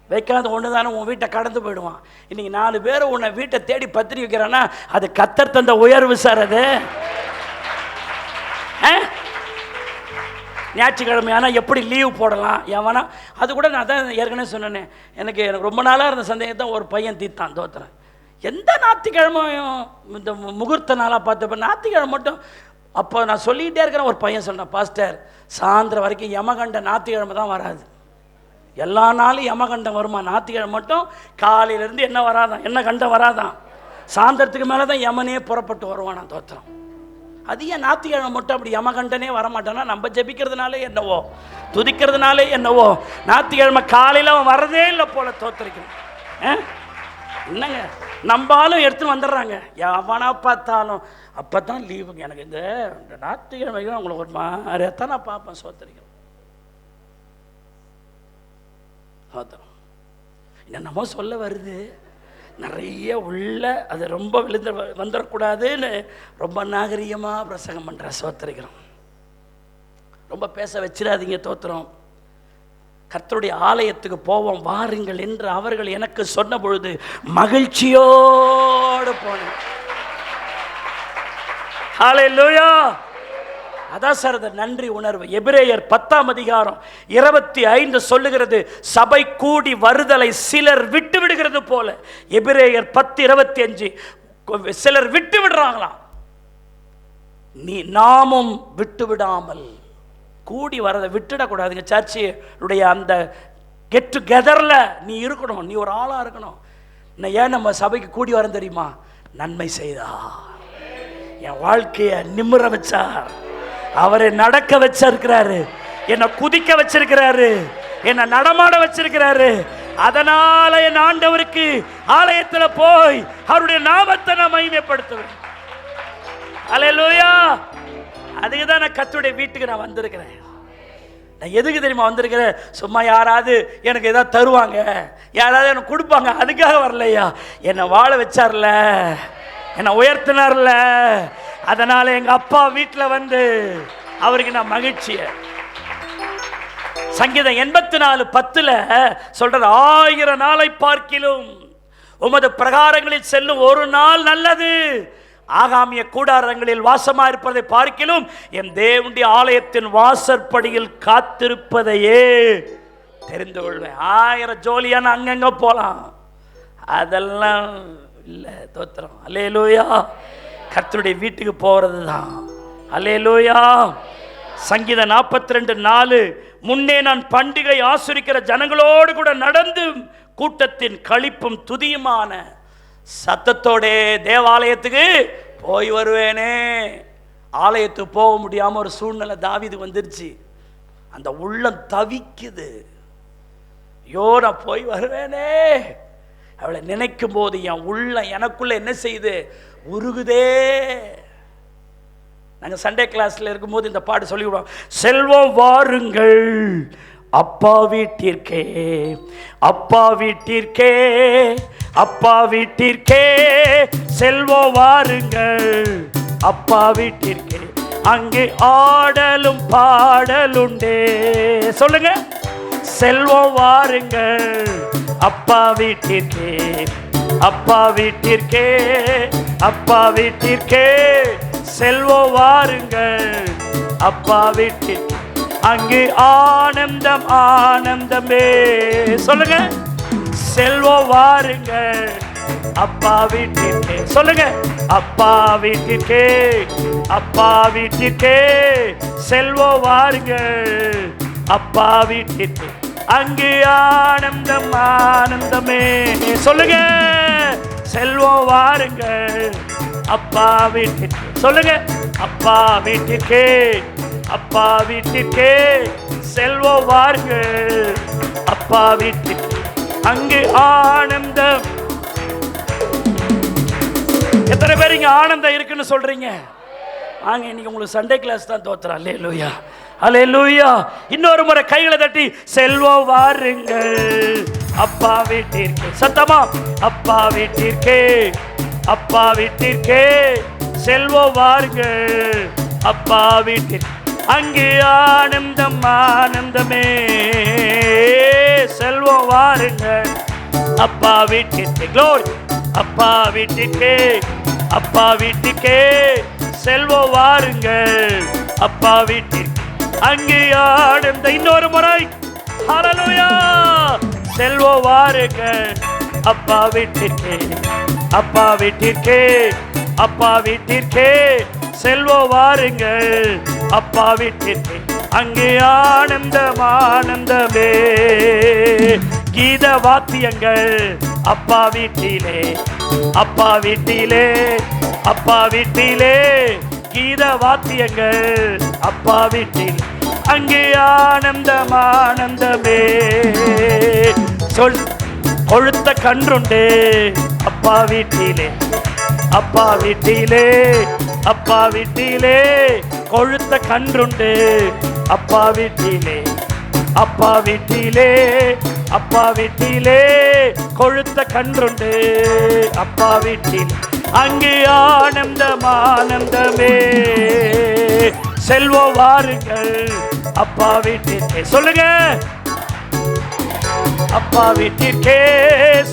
A: வைக்காத ஒன்று தானே உன் வீட்டை கடந்து போயிடுவான். இன்றைக்கி 4 பேர் உன்னை வீட்டை தேடி பத்திரிக்கை வைக்கிறான்னா அது கர்த்தர் தந்த உயர்வு சார். அது ஞாயிற்றுக்கிழமையானா எப்படி லீவ் போடலாம் எவனா? அது கூட நான் தான் ஏற்கனவே சொன்னேன். எனக்கு ரொம்ப நாளாக இருந்த சந்தேகத்தை ஒரு பையன் தீர்த்தான். தோத்துறேன். எந்த ஞாயிற்றுக்கிழமையும் இந்த முகூர்த்த நாளாக பார்த்தப்ப ஞாயிற்றுக்கிழமை மட்டும் அப்போ நான் சொல்லிகிட்டே இருக்கிறேன். ஒரு பையன் சொன்னேன், பாஸ்டர் சாயந்தரம் வரைக்கும் யமகண்டம் ஞாயிற்றுக்கிழமை தான் வராது, எல்லா நாளும் யமகண்டம் வருமா, ஞாயிற்றுக்கிழமை மட்டும் காலையிலேருந்து என்ன வராதான், என்ன கண்டம் வராதான். சாயந்தரத்துக்கு மேலே தான் யமனே புறப்பட்டு வருவானா. தோத்திரம். அது ஏன் ஞாயிற்றுக்கிழமை மட்டும் அப்படி யமகண்டனே வரமாட்டானா? நம்ம ஜெபிக்கிறதுனாலே என்னவோ, துதிக்கிறதுனாலே என்னவோ, ஞாயிற்றுக்கிழமை காலையில் அவன் வரதே இல்லை போல. தோத்திரிக்கணும் என்னங்க, நம்பாலும் எடுத்துன்னு வந்துடுறாங்க. எவனா பார்த்தாலும் அப்போ தான் லீவுங்க. எனக்கு இந்த ஞாயிற்றுக்கிழமைக்கும் அவங்களுக்கு ஒரு மாதிரியாக தான் நான் பார்ப்பேன். சோத்திரிக்கிறேன். என்னமோ சொல்ல வருது நிறைய உள்ள, அது ரொம்ப விழுந்து வந்துடக்கூடாதுன்னு ரொம்ப நாகரிகமாக பிரசங்கம் பண்ணுற. சோத்திரிக்கிறோம். ரொம்ப பேச வச்சிடாதீங்க. தோத்திரம். கர்த்தருடைய ஆலயத்துக்கு போவோம் வாருங்கள் என்று அவர்கள் எனக்கு சொன்ன பொழுது மகிழ்ச்சியோடு போனேன். ஹல்லேலூயா. அதான் சார் அந்த நன்றி உணர்வு. எபிரேயர் 10ஆம் அதிகாரம் 25 சொல்லுகிறது, சபை கூடி வருதலை சிலர் விட்டு விடுகிறது போல. எபிரேயர் 10:25 சிலர் விட்டு விடுறாங்களாம். நாமும் விட்டு விடாமல் கூடி வரதை விட்டுடக்கூடாதுங்க. சர்ச்சுடைய அந்த கெட் டுகெதர்ல நீ இருக்கணும். நீ ஒரு ஆளா இருக்கணும். ஏன் நம்ம சபைக்கு கூடி வர தெரியுமா? நன்மை செய்தார், என் வாழ்க்கையை நிமிர வச்சார், அவரை நடக்க வச்சிருக்கிறாரு, என்னை குதிக்க வச்சிருக்கிறாரு, என்னை நடமாட வச்சிருக்கிறாரு. அதனால என் ஆண்டவருக்கு ஆலயத்தில் போய் அவருடைய நாமத்தை நான் மகிமைப்படுத்துவேன். ஹல்லேலூயா. அதுக்கு தான் நான் கர்த்தருடைய வீட்டுக்கு நான் வந்திருக்கிறேன். நான் எதுக்கு தெரியுமா வந்திருக்கிறேன்? சும்மா யாராவது எனக்கு ஏதாவது தருவாங்க, யாராவது எனக்கு கொடுப்பாங்க, அதுக்காக வரலையா. என்னை வாழ வச்சார்ல, என்னை உயர்த்தினார்ல, அதனால எங்க அப்பா வீட்டில் வந்து அவருக்கு நான் மகிழ்ச்சிய. சங்கீதம் 84:10 சொல்றது, 1000 நாளை பார்க்கிலும் உமது பிரகாரங்களில் செல்லும் ஒரு நாள் நல்லது, ஆகாமிய கூடாரங்களில் வாசமா இருப்பதை பார்க்கிலும் என் தேவனுடைய ஆலயத்தின் வாசற்படியில் காத்திருப்பதையே தெரிந்து கொள்வேன். 1000 ஜோலியான அங்கங்க போலாம், அதெல்லாம் இல்லை. தோத்திரம். அல்லேலூயா. கர்த்தருடைய வீட்டுக்கு போறது தான். அல்லேலூயா. சங்கீதம் 42:4 முன்னே நான் பண்டிகை ஆசரிக்கிற ஜனங்களோடு கூட நடந்து கூட்டத்தின் களிப்பும் துதியுமான சத்தத்தோட தேவாலயத்துக்கு போய் வருவேனே. ஆலயத்துக்கு போக முடியாம ஒரு சூழ்நிலை தாவீது வந்துருச்சு. அந்த உள்ளம் தவிக்குது. ஐயோ நான் போய் வருவேனே. அவளை நினைக்கும் போது என் உள்ளம் எனக்குள்ள என்ன செய்யுது? உருகுதே. நாங்க சண்டே கிளாஸ்ல இருக்கும்போது இந்த பாட்டு சொல்லிவிடுவோம். செல்வம் வாருங்கள் அப்பா வீட்டிற்கே, அப்பா வீட்டிற்கே, அப்பா வீட்டிற்கே, செல்வம் வாருங்கள் அப்பா வீட்டிற்கே, அங்கே ஆடலும் பாடலுண்டே. சொல்லுங்க, செல்வம் வாருங்கள் அப்பா வீட்டிற்கே, அப்பா வீட்டிற்கே, அப்பா வீட்டிற்கே, செல்வம் வாருங்கள் அப்பா வீட்டிற்கே, அங்கே ஆனந்தம் ஆனந்தமே. சொல்லுங்க, செல்வம் வாருங்கள் அப்பா வீட்டிற்கே. சொல்லுங்க, அப்பா வீட்டிற்கே, அப்பா வீட்டிற்கே, செல்வம் வாருங்கள் அப்பா வீட்டிற்கே, அங்கே ஆனந்தம் ஆனந்தமே. சொல்லுங்க, செல்வம் வாருங்கள் அப்பா வீட்டிற்கே. சொல்லுங்க, அப்பா வீட்டிற்கே, அப்பா வீட்டிற்கே, செல்வம் வாருங்கள் அப்பா வீட்டிற்கே, அங்கே ஆனந்தம். எத்தனை பேர் இங்க ஆனந்தம் இருக்குன்னு சொல்றீங்க? வாங்க, இன்னைக்கு உங்களுக்கு சண்டே கிளாஸ் தான். தோத்திரம். அல்லேலூயா, அல்லேலூயா. இன்னொரு முறை கைகளை தட்டி செல்வம் வாருங்கள் அப்பா வீட்டிற்கே. சத்தமா, அப்பா வீட்டிற்கே, அப்பா வீட்டிற்கே, செல்வம் வாருங்கள் அப்பா வீட்டிற்கே, அங்கே ஆனந்தம் ஆனந்தமே. செல்வம் வாருங்கள் அப்பா வீட்டிற்கே. க்ளோரி. அப்பா வீட்டிற்கே, அப்பா வீட்டிற்கே, செல்வம் வாருங்கள் அப்பா வீட்டிற்கே, அங்கே ஆனந்த. இன்னொரு முறை. ஹல்லேலூயா. செல்வம் வாருங்கள் அப்பா வீட்டிற்கே, அப்பா வீட்டிற்கே, அப்பா வீட்டிற்கே, செல்வம் வாருங்கள் அப்பா வீட்டிற்கே, அங்கே ஆனந்தம் ஆனந்தமே. கீத வாத்தியங்கள் அப்பா வீட்டிலே அப்பா வீட்டிலே, அப்பா வீட்டிலே கீத வாத்தியங்கள், அப்பா வீட்டில் அங்கே ஆனந்தம் ஆனந்தமே. சொல் கொழுத்த கன்றுண்டு அப்பா வீட்டிலே, அப்பா வீட்டிலே, அப்பா வீட்டிலே கொழுத்த கன்றுண்டு அப்பா வீட்டிலே, அப்பா வீட்டிலே, அப்பா வீட்டிலே கொழுத்த கன்றுண்டு அப்பா வீட்டில் அங்கே ஆனந்தம் ஆனந்தமே. செல்வோ வாருங்கள் அப்பா வீட்டிற்கே, சொல்லுங்க, அப்பா வீட்டிற்கே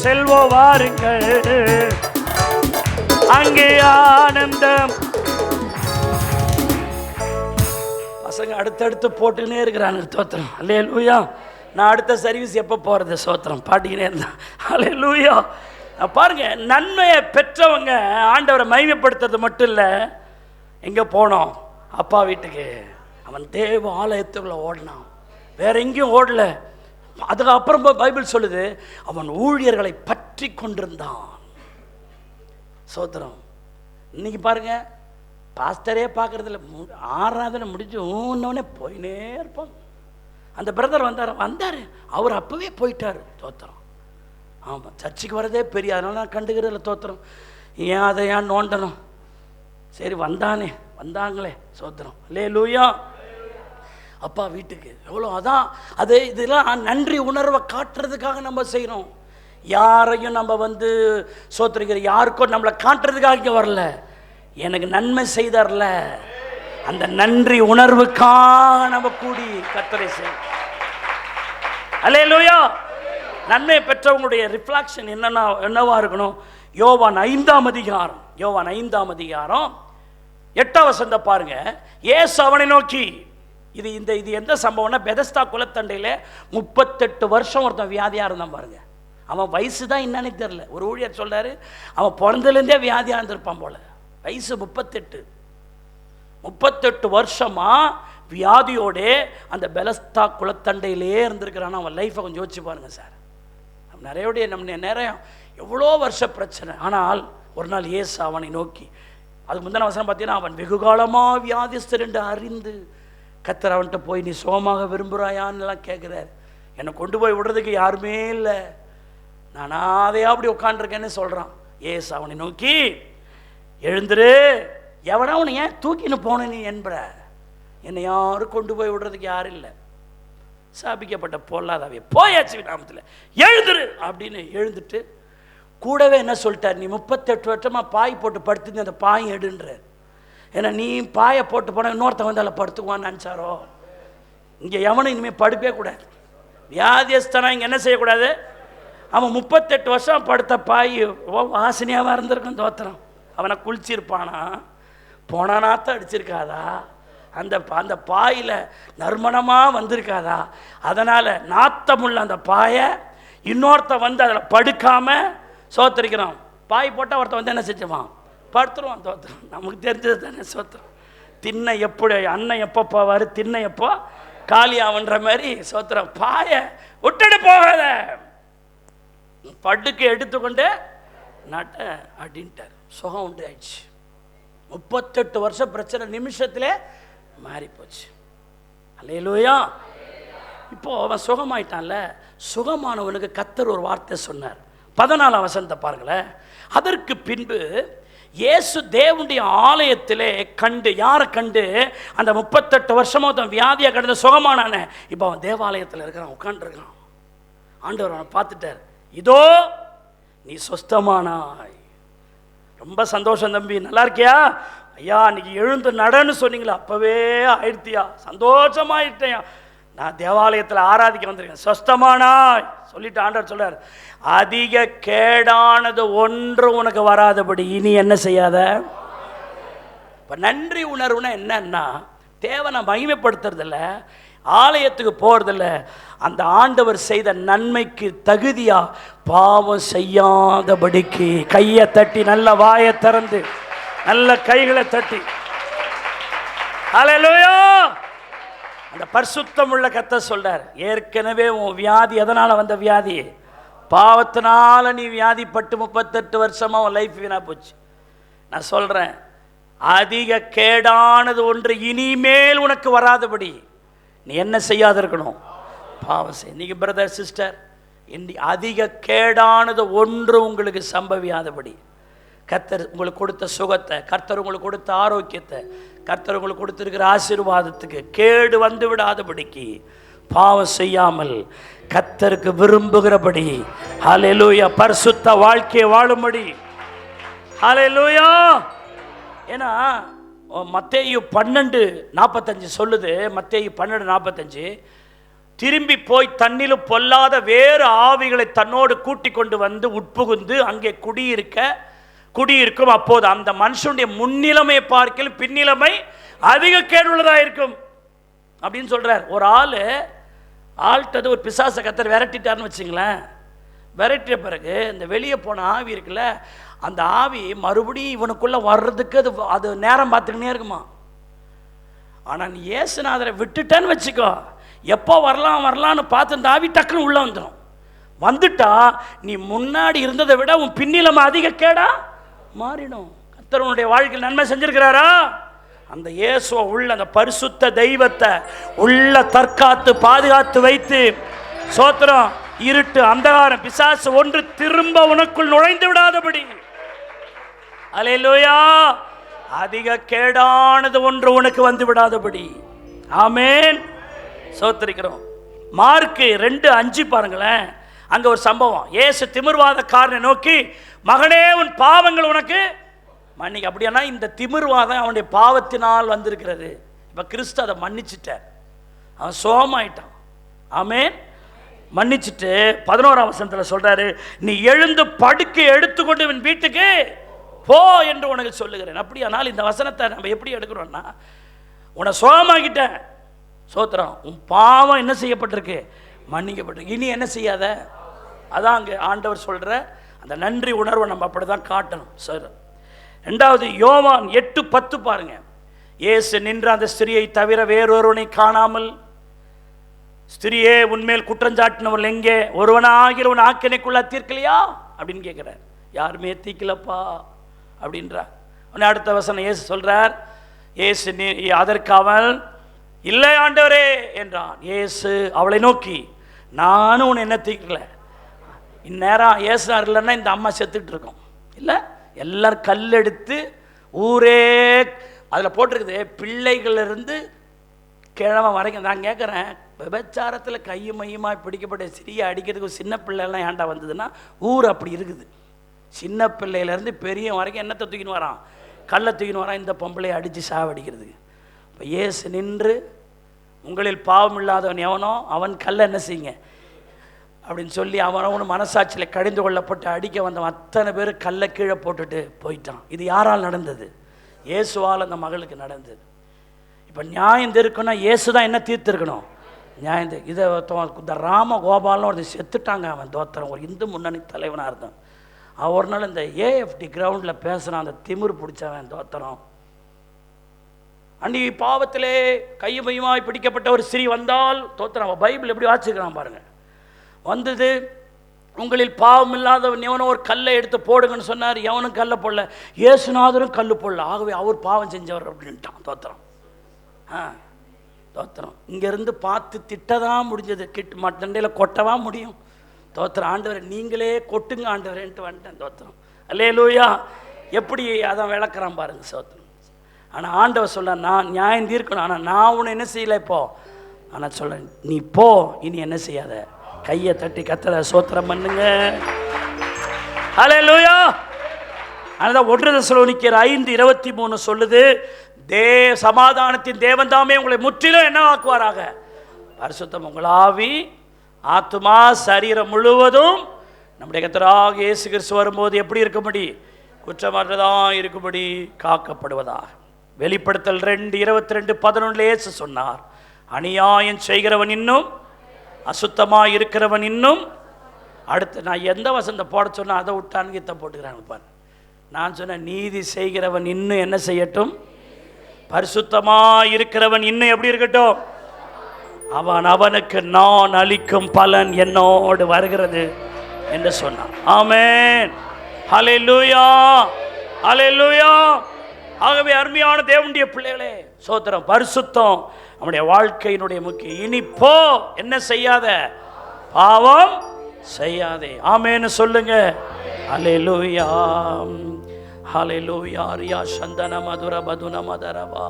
A: செல்வோ வாருங்கள், அங்கே ஆனந்தம். பசங்க அடுத்தடுத்து போட்டுக்கினே இருக்கிறாங்க ஸ்தோத்திரம். அல்லேலூயா. நான் அடுத்த சர்வீஸ் எப்போ போகிறது ஸ்தோத்திரம் பாட்டிக்கினே இருந்தேன். அல்லேலூயா. பாருங்க, நன்மையை பெற்றவங்க ஆண்டவரை மகிமைப்படுத்துறது மட்டும் இல்லை, எங்கே போனோம் அப்பா வீட்டுக்கு. அவன் தேவ ஆலயத்துக்குள்ள ஓடினான், வேற எங்கேயும் ஓடல. அதுக்கப்புறம் பைபிள் சொல்லுது அவன் ஊழியர்களை பற்றி கொண்டிருந்தான். ஸ்தோத்திரம். இன்னைக்கு பாருங்க, பாஸ்டரே பார்க்கறதில்ல, ஆராதனை முடிஞ்சு ஊன்னே போயினே இருப்பாங்க. அந்த பிரதர் வந்தார், அவர் அப்பவே போயிட்டார். தோத்திரம். ஆமாம், சர்ச்சுக்கு வரதே பெரிய, அதனால நான் கண்டுக்கிறதில்ல. தோத்திரம். ஏன் அதை ஏன் நோண்டணும், சரி வந்தாங்களே. சோத்திரம். அல்லேலூயா. அப்பா வீட்டுக்கு எவ்வளோ, அதான் அது இதெல்லாம் நன்றி உணர்வை காட்டுறதுக்காக நம்ம செய்கிறோம். யாரையும் நம்ம சோத்திரிக்கிற யாருக்கும் நம்மளை காட்டுறதுக்காக இங்கே வரல, எனக்கு நன்மை செய்தார்ல அந்த நன்றி உணர்வுக்காக நம்ம கூடி கர்த்தரை செய்யணும். அல்லேலூயா. நன்மை பெற்றவங்களுடைய ரிஃப்ளெக்ஷன் என்னவா இருக்கணும்? யோவான் 5ஆம் அதிகாரம், யோவான் 5ஆம் அதிகாரம் 8ஆம் வசனத்தை பாருங்க. இயேசு அவனை நோக்கி, இது எந்த சம்பவம்னா, பெதஸ்தா குலத்தண்டையில் 38 வருஷம் ஒருத்தன் வியாதியாக இருந்தான் பாருங்க. அவன் வயசு தான் என்னன்னு தெரியல. ஒரு ஊழியர் சொல்றாரு, அவன் பிறந்ததுலேருந்தே வியாதியாக இருந்திருப்பான் போல. வயசு 38 வருஷமா வியாதியோட அந்த பெலஸ்தா குலத்தண்டையிலே இருந்திருக்கிறான். அவன் லைஃப்பை கொஞ்சம் யோசிச்சு பாருங்க சார். நிறைய நம்ம நேரம் எவ்வளோ வருஷ பிரச்சனை. ஆனால் ஒரு நாள் இயேசு அவனை நோக்கி, அதுக்கு முந்தின வசனம் பார்த்தீங்கன்னா, அவன் வெகு காலமாக வியாதிஸ்தர் என்று அறிந்து கர்த்தர் அவன்கிட்ட போய், நீ சோமாக விரும்புகிறாயான்னுலாம் கேட்குறாரு. என்னை கொண்டு போய் விடுறதுக்கு யாருமே இல்லை, நானா அதையா அப்படி உட்காண்டிருக்கேன்னு சொல்கிறான். இயேசு அவனை நோக்கி, எழுந்துரு, எவனா அவனை ஏன் தூக்கின்னு போன நீ என்பற, என்னை யாரும் கொண்டு போய் விடுறதுக்கு யாரும் இல்லை, சாபிக்கப்பட்ட பொல்லாதவே போயாச்சு நாமத்தில், எழுந்துரு அப்படின்னு எழுந்துட்டு, கூடவே என்ன சொல்லிட்டார், நீ 38 வருஷமாக பாய் போட்டு படுத்துட்டு அந்த பாய் எடுன்ற. ஏன்னா நீ பாயை போட்டு போனால் இன்னொருத்தன் வந்து அதில் படுத்துக்குவான்னு நினச்சாரோ. இங்கே எவனும் இனிமேல் படுப்பே கூடாது. வியாதியஸ்தனா இங்கே என்ன செய்யக்கூடாது. அவன் 38 வருஷம் படுத்த பாய் வாசனையாகவும் இருந்திருக்கும். தோத்திரம். அவனை குளிச்சிருப்பானா, போனானாத்தான் அடிச்சிருக்காதா, அந்த பாயில் நறுமணமாக வந்திருக்காதா, அதனால் நாத்தமுள்ள அந்த பாயை இன்னொருத்த வந்து அதில் படுக்காமல் சோத்திரிக்கிறான். பாய் போட்டால் ஒருத்தன் என்ன செஞ்சுவான், படுத்துருவான். தோத்திரம். நமக்கு தெரிஞ்சது தானே. சோத்திரம். திண்ணை எப்படி அண்ணன் எப்போ போவார், திண்ணை எப்போ காலியாகன்ற மாதிரி. சோத்திரம். பாயை விட்டுட்டு போகாத, படுக்கை எடுத்துக்கொண்டு நட்ட அப்படின்ட்டார். சுகம் உண்டு ஆயிடுச்சு. 38 வருஷம் பிரச்சனை நிமிஷத்தில் மாறி போச்சு. அல்லேலூயா. இப்போ அவன் சுகமாயிட்டான்ல. சுகமானவனுக்கு கர்த்தர் ஒரு வார்த்தை சொன்னார். 14ஆம் வசனத்தை பாருங்களேன். அதற்கு பின்பு இயேசு தேவனுடைய ஆலயத்திலே கண்டு, யாரை கண்டு, அந்த 38 வருஷமா அவன் வியாதியை கடந்த சுகமானானே, இப்போ அவன் தேவாலயத்தில் இருக்கிறான், உட்காந்துருக்கான். ஆண்டவர் அவனை பார்த்துட்டார். இதோ நீ சொஸ்தமானாய். ரொம்ப சந்தோஷம் தம்பி, நல்லா இருக்கியா ஐயா, இன்னைக்கு எழுந்து நடன்னு சொன்னீங்களா, அப்பவே ஆயிடுத்தியா, சந்தோஷமாயிட்டேயா, நான் தேவாலயத்தில் ஆராதிக்க வந்திருக்கேன், சொஸ்தமானாய் சொல்லிட்டு ஆண்டவர் சொல்றார், அதிக கேடானது ஒன்று உனக்கு வராதபடி இனி என்ன செய்யாத. இப்போ நன்றி உணர்வுனா என்னன்னா, தேவனை மகிமைப்படுத்துறதில்ல, ஆலயத்துக்கு போகிறதில்ல, அந்த ஆண்டவர் செய்த நன்மைக்கு தகுதியா பாவம் செய்யாதபடிக்கு கையை தட்டி, நல்ல வாயை திறந்து, நல்ல கைகளை தட்டி, ஹல்லேலூயா. அந்த பரிசுத்தம் உள்ள கர்த்தர் சொல்றார், ஏற்கனவே உன் வியாதி எதனால வந்த வியாதி, பாவத்தினால நீ வியாதிப்பட்டு 38 வருஷமா உன் லைஃப் வீணா போச்சு. நான் சொல்றேன், அதிக கேடானது ஒன்று இனிமேல் உனக்கு வராதபடி நீ என்ன செய்யாத இருக்கணும்? பாவம் செய். நீங்க பிரதர் சிஸ்டர், அதிக கேடானது ஒன்று உங்களுக்கு சம்பவியாதபடி கர்த்தர் உங்களுக்கு கொடுத்த சுகத்தை, கர்த்தர் உங்களுக்கு கொடுத்த ஆரோக்கியத்தை, கர்த்தர் உங்களுக்கு கொடுத்திருக்கிற ஆசீர்வாதத்துக்கு கேடு வந்து விடாதபடிக்கு பாவம் செய்யாமல் கர்த்தருக்கு விரும்புகிறபடி ஹல்லேலூயா பரிசுத்த வாழ்க்கையை வாழும்படி ஹல்லேலூயா. ஏன்னா மத்தேயு 12:45 சொல்லுது. மத்தேயு 12:45, திரும்பி போய் தன்னிலும் பொல்லாத வேறு ஆவிகளை தன்னோடு கூட்டி கொண்டு வந்து உட்புகுந்து அங்கே குடியிருக்கும். அப்போது அந்த மனுஷனுடைய முன்னிலைமை பார்க்கல பின்னிலைமை அதிக கேடுள்ளதாக இருக்கும் அப்படின்னு சொல்றார். ஒரு ஆள்கிட்ட ஒரு பிசாசை கர்த்தர் விரட்டிட்டார்னு வச்சுங்களேன். விரட்டிய பிறகு இந்த வெளியே போன ஆவி இருக்குல்ல, அந்த ஆவி மறுபடியும் இவனுக்குள்ள வர்றதுக்கு அது நேரம் பார்த்துக்கினே இருக்குமா. ஆனால் நீ இயேசுநாதரை விட்டுட்டேன்னு வச்சுக்கோ, எப்போ வரலான்னு பார்த்து இந்த ஆவி டக்குன்னு உள்ள வந்துட்டா நீ முன்னாடி இருந்ததை விட உன் பின்னிலைமை அதிக கேடா மாறிடும். கர்த்தர் உன்னுடைய வாழ்க்கையில் நன்மை செஞ்சிருக்கிறாரா? அந்த இயேசுவை உள்ள அந்த பரிசுத்த தெய்வத்தை உள்ள தற்காத்து பாதுகாத்து வைத்து சோத்திரம், இருட்டு அந்தகாரம் பிசாசு ஒன்று திரும்ப உனக்குள் நுழைந்து விடாதபடி அல்லேலூயா, அதிக கேடானது ஒன்று உனக்கு வந்து விடாதபடி. ஆமென். சோத்திரிக்கிறோம். மார்க்கு 2:5 பாருங்களேன். அங்க ஒரு சம்பவம். இயேசு திமிர்வாதக்காரனை நோக்கி, மகனே உன் பாவங்கள் உனக்கு மன்னிக்க. அப்படியானா இந்த திமிர்வாதம் அவனுடைய பாவத்தினால் வந்திருக்கிறது. இப்ப கிறிஸ்து அதை மன்னிச்சுட்டார், அவன் சோமாயிட்டான். ஆமென். மன்னிச்சுட்டு 11ஆம் வசனத்தில் சொல்றாரு, நீ எழுந்து படுக்கை எடுத்துக்கொண்டு இவன் வீட்டுக்கு போ என்று உனக்கு சொல்லுகிறேன். அப்படியானால் இந்த வசனத்தை நம்ம எப்படி எடுக்கிறோம்னா, உன்னை சோமாக்கிட்டேன், சோத்திரம், உன் பாவம் என்ன செய்யப்பட்டிருக்கு? மன்னிக்கப்பட்டிருக்கு. இனி என்ன செய்யாத. அதான் அங்கே ஆண்டவர் சொல்ற அந்த நன்றி உணர்வை நம்ம அப்படிதான் காட்டணும் சார். 2வது யோவான் 8:10 பாருங்க. இயேசு நின்ற அந்த ஸ்திரியை தவிர வேறொருவனை காணாமல், ஸ்திரியே உன்மேல் குற்றஞ்சாட்டினவர்கள் எங்கே? ஒருவனாகிற உன் ஆக்கினைக்குள்ள தீர்க்கலையா அப்படின்னு கேட்கிறார். யாருமே தீர்க்கலப்பா அப்படின்றார். அடுத்த வசனம் இயேசு சொல்றார், இயேசு அதற்கு அவன் இல்லை ஆண்டவரே என்றான். இயேசு அவளை நோக்கி, நானும் உன்னை என்ன தீர்க்கல. இந்நேரம் இயேசுனார் இல்லைன்னா இந்த அம்மா செத்துட்டு இருக்கோம் இல்லை? எல்லாரும் கல்லெடுத்து ஊரே அதில் போட்டிருக்குது, பிள்ளைகளிலிருந்து கிழமை வரைக்கும். நான் கேட்குறேன், விபச்சாரத்தில் கையும் மையமாக பிடிக்கப்பட்ட சிறிய அடிக்கிறதுக்கு சின்ன பிள்ளைலாம் ஏண்டா வந்ததுன்னா ஊர் அப்படி இருக்குது. சின்ன பிள்ளையிலேருந்து பெரிய வரைக்கும் என்னத்தை தூக்கின்னு வரான்? கல்லை தூக்கின்னு வரான் இந்த பொம்பளையை அடித்து சாவடிக்கிறதுக்கு. இப்போ இயேசு நின்று, உங்களில் பாவம் இல்லாதவன் எவனோ அவன் கல்லை என்ன செய்யுங்க அப்படின்னு சொல்லி அவனவனு மனசாட்சியில் கடிந்து கொள்ளப்பட்டு அடிக்க வந்தவன் அத்தனை பேர் கல்லை கீழே போட்டுட்டு போயிட்டான். இது யாரால் நடந்தது? இயேசுவால் அந்த மகளுக்கு நடந்தது. இப்போ நியாயம் இருக்குன்னா இயேசு தான் என்ன தீர்த்திருக்கணும்? நியாயம். இதை இந்த ராமகோபால்னு ஒரு செத்துட்டாங்க. அவன் தோத்திரம் ஒரு இந்து முன்னணி தலைவனாக இருந்தான். அவன் ஒரு நாள் இந்த ஏஎஃப்டி கிரவுண்டில் பேசுகிறான், அந்த திமிர் பிடிச்சவன் தோத்திரம். அன்றைக்கி பாவத்திலே கையுமையுமாய் பிடிக்கப்பட்ட ஒரு ஸ்திரீ வந்தால் தோத்திரம். அவன் பைபிள் எப்படி வாசிக்கிறான் பாருங்க. வந்தது, உங்களில் பாவம் இல்லாதவன் எவனோ ஒரு கல்லை எடுத்து போடுங்கன்னு சொன்னார். எவனும் கல்லை போடல, இயேசுநாதரும் கல் போடல. ஆகவே அவர் பாவம் செஞ்சவர் அப்படின்ட்டான். தோத்திரம். தோத்திரம். இங்கேருந்து பார்த்து திட்டதான் முடிஞ்சது, மட்டண்டையில் கொட்டவா முடியும்? தோத்திரம். ஆண்டவரை நீங்களே கொட்டுங்க ஆண்டவரேன்ட்டு வந்துட்டேன். தோத்திரம். அல்லேலூயா. எப்படி அதான் விளக்குறான் பாருங்க. சோத்திரம். ஆனால் ஆண்டவர் சொல்ல, நான் நியாயம் தீர்க்கணும், ஆனால் நான் உன்னை என்ன செய்யலை இப்போ. ஆனால் சொல்ல, நீ போ, இனி என்ன செய்யாத. கையை தட்டி கத்தரை சோத்திரம் பண்ணுங்க. அல்லேலூயா. அதுதான் 1 தெசலோனிக்கேயர் 5:23 சொல்லுது, சமாதானத்தின் தேவன் தாமே உங்களை முற்றிலும் என்ன ஆக்குவாராக? பரிசுத்தம். உங்கள் ஆவி, ஆத்துமா, சரீரம் முழுவதும் நம்முடைய கர்த்தராகிய இயேசு கிறிஸ்து வரும்போது எப்படி இருக்கும்படி? குற்றமற்றதான் இருக்கும்படி காக்கப்படுவதாக. வெளிப்படுத்தல் 2:22-11 இயேசு சொன்னார், அநியாயம் செய்கிறவன் இன்னும், அசுத்தமாக இருக்கிறவன் இன்னும். அடுத்து நான் எந்த வசனத்தை போட சொன்னால் அதை விட்டான்னு கீத்தை போட்டுக்கிறாங்க பாரு. நான் சொன்னேன், நீதி செய்கிறவன் இன்னும் என்ன செய்யட்டும்? பரிசுத்தமாக இருக்கிறவன் இன்னும் எப்படி இருக்கட்டும்? அவனுக்கு நான் அளிக்கும் பலன் என்னோடு வருகிறது. என்று சொன்னார். ஆமென். ஹல்லேலூயா, ஹல்லேலூயா. ஆகவே அருமையான தேவனுடைய பிள்ளைகளே, சோத்திரம், பரிசுத்தம் நம்முடைய வாழ்க்கையினுடைய முக்கியம். இனி போ, என்ன செய்யாத, பாவம் செய்யாதே. ஆமென்னு சொல்லுங்க. ஹல்லேலூயா, ஹல்லேலூயா. ரியா சந்தன மதுர பதுன மதரவா.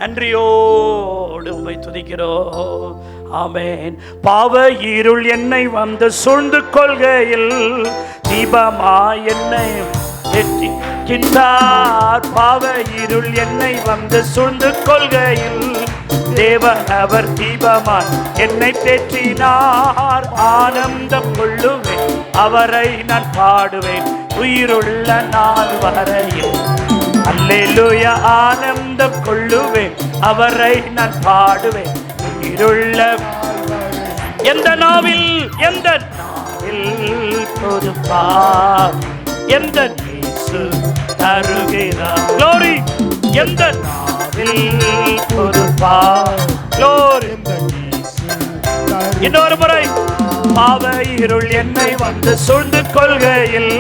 A: நன்றியோடு உம்மை துதிக்கிறோம். ஆமென். பாவ இருள் என்னை வந்து சூழ்ந்து கொள்கையில் தீபமா என்னை ஏற்றிக்கின்றார். பாவ இருள் என்னை வந்து சூழ்ந்து கொள்கையில் தேவன் அவர் தீபமாய் என்னை தேற்றினார். ஆனந்தம் கொள்ளுவேன், அவரை நான் பாடுவேன் உயிருள்ள நாள் வரையில். அல்லேலூயா. ஆனந்தம் கொள்ளுவேன், அவரை நான் பாடுவேன் உயிருள்ள. எந்த நாவில், எந்த நாவில் பொறுப்பா, எந்த இயேசு தருகிறார். க்ளோரி. எந்த நாவில் பொறுப்பா, க்ளோரி. இன்னொரு முறை. பாவ இருள் என்னை வந்து சூழ்ந்து கொள்கையில்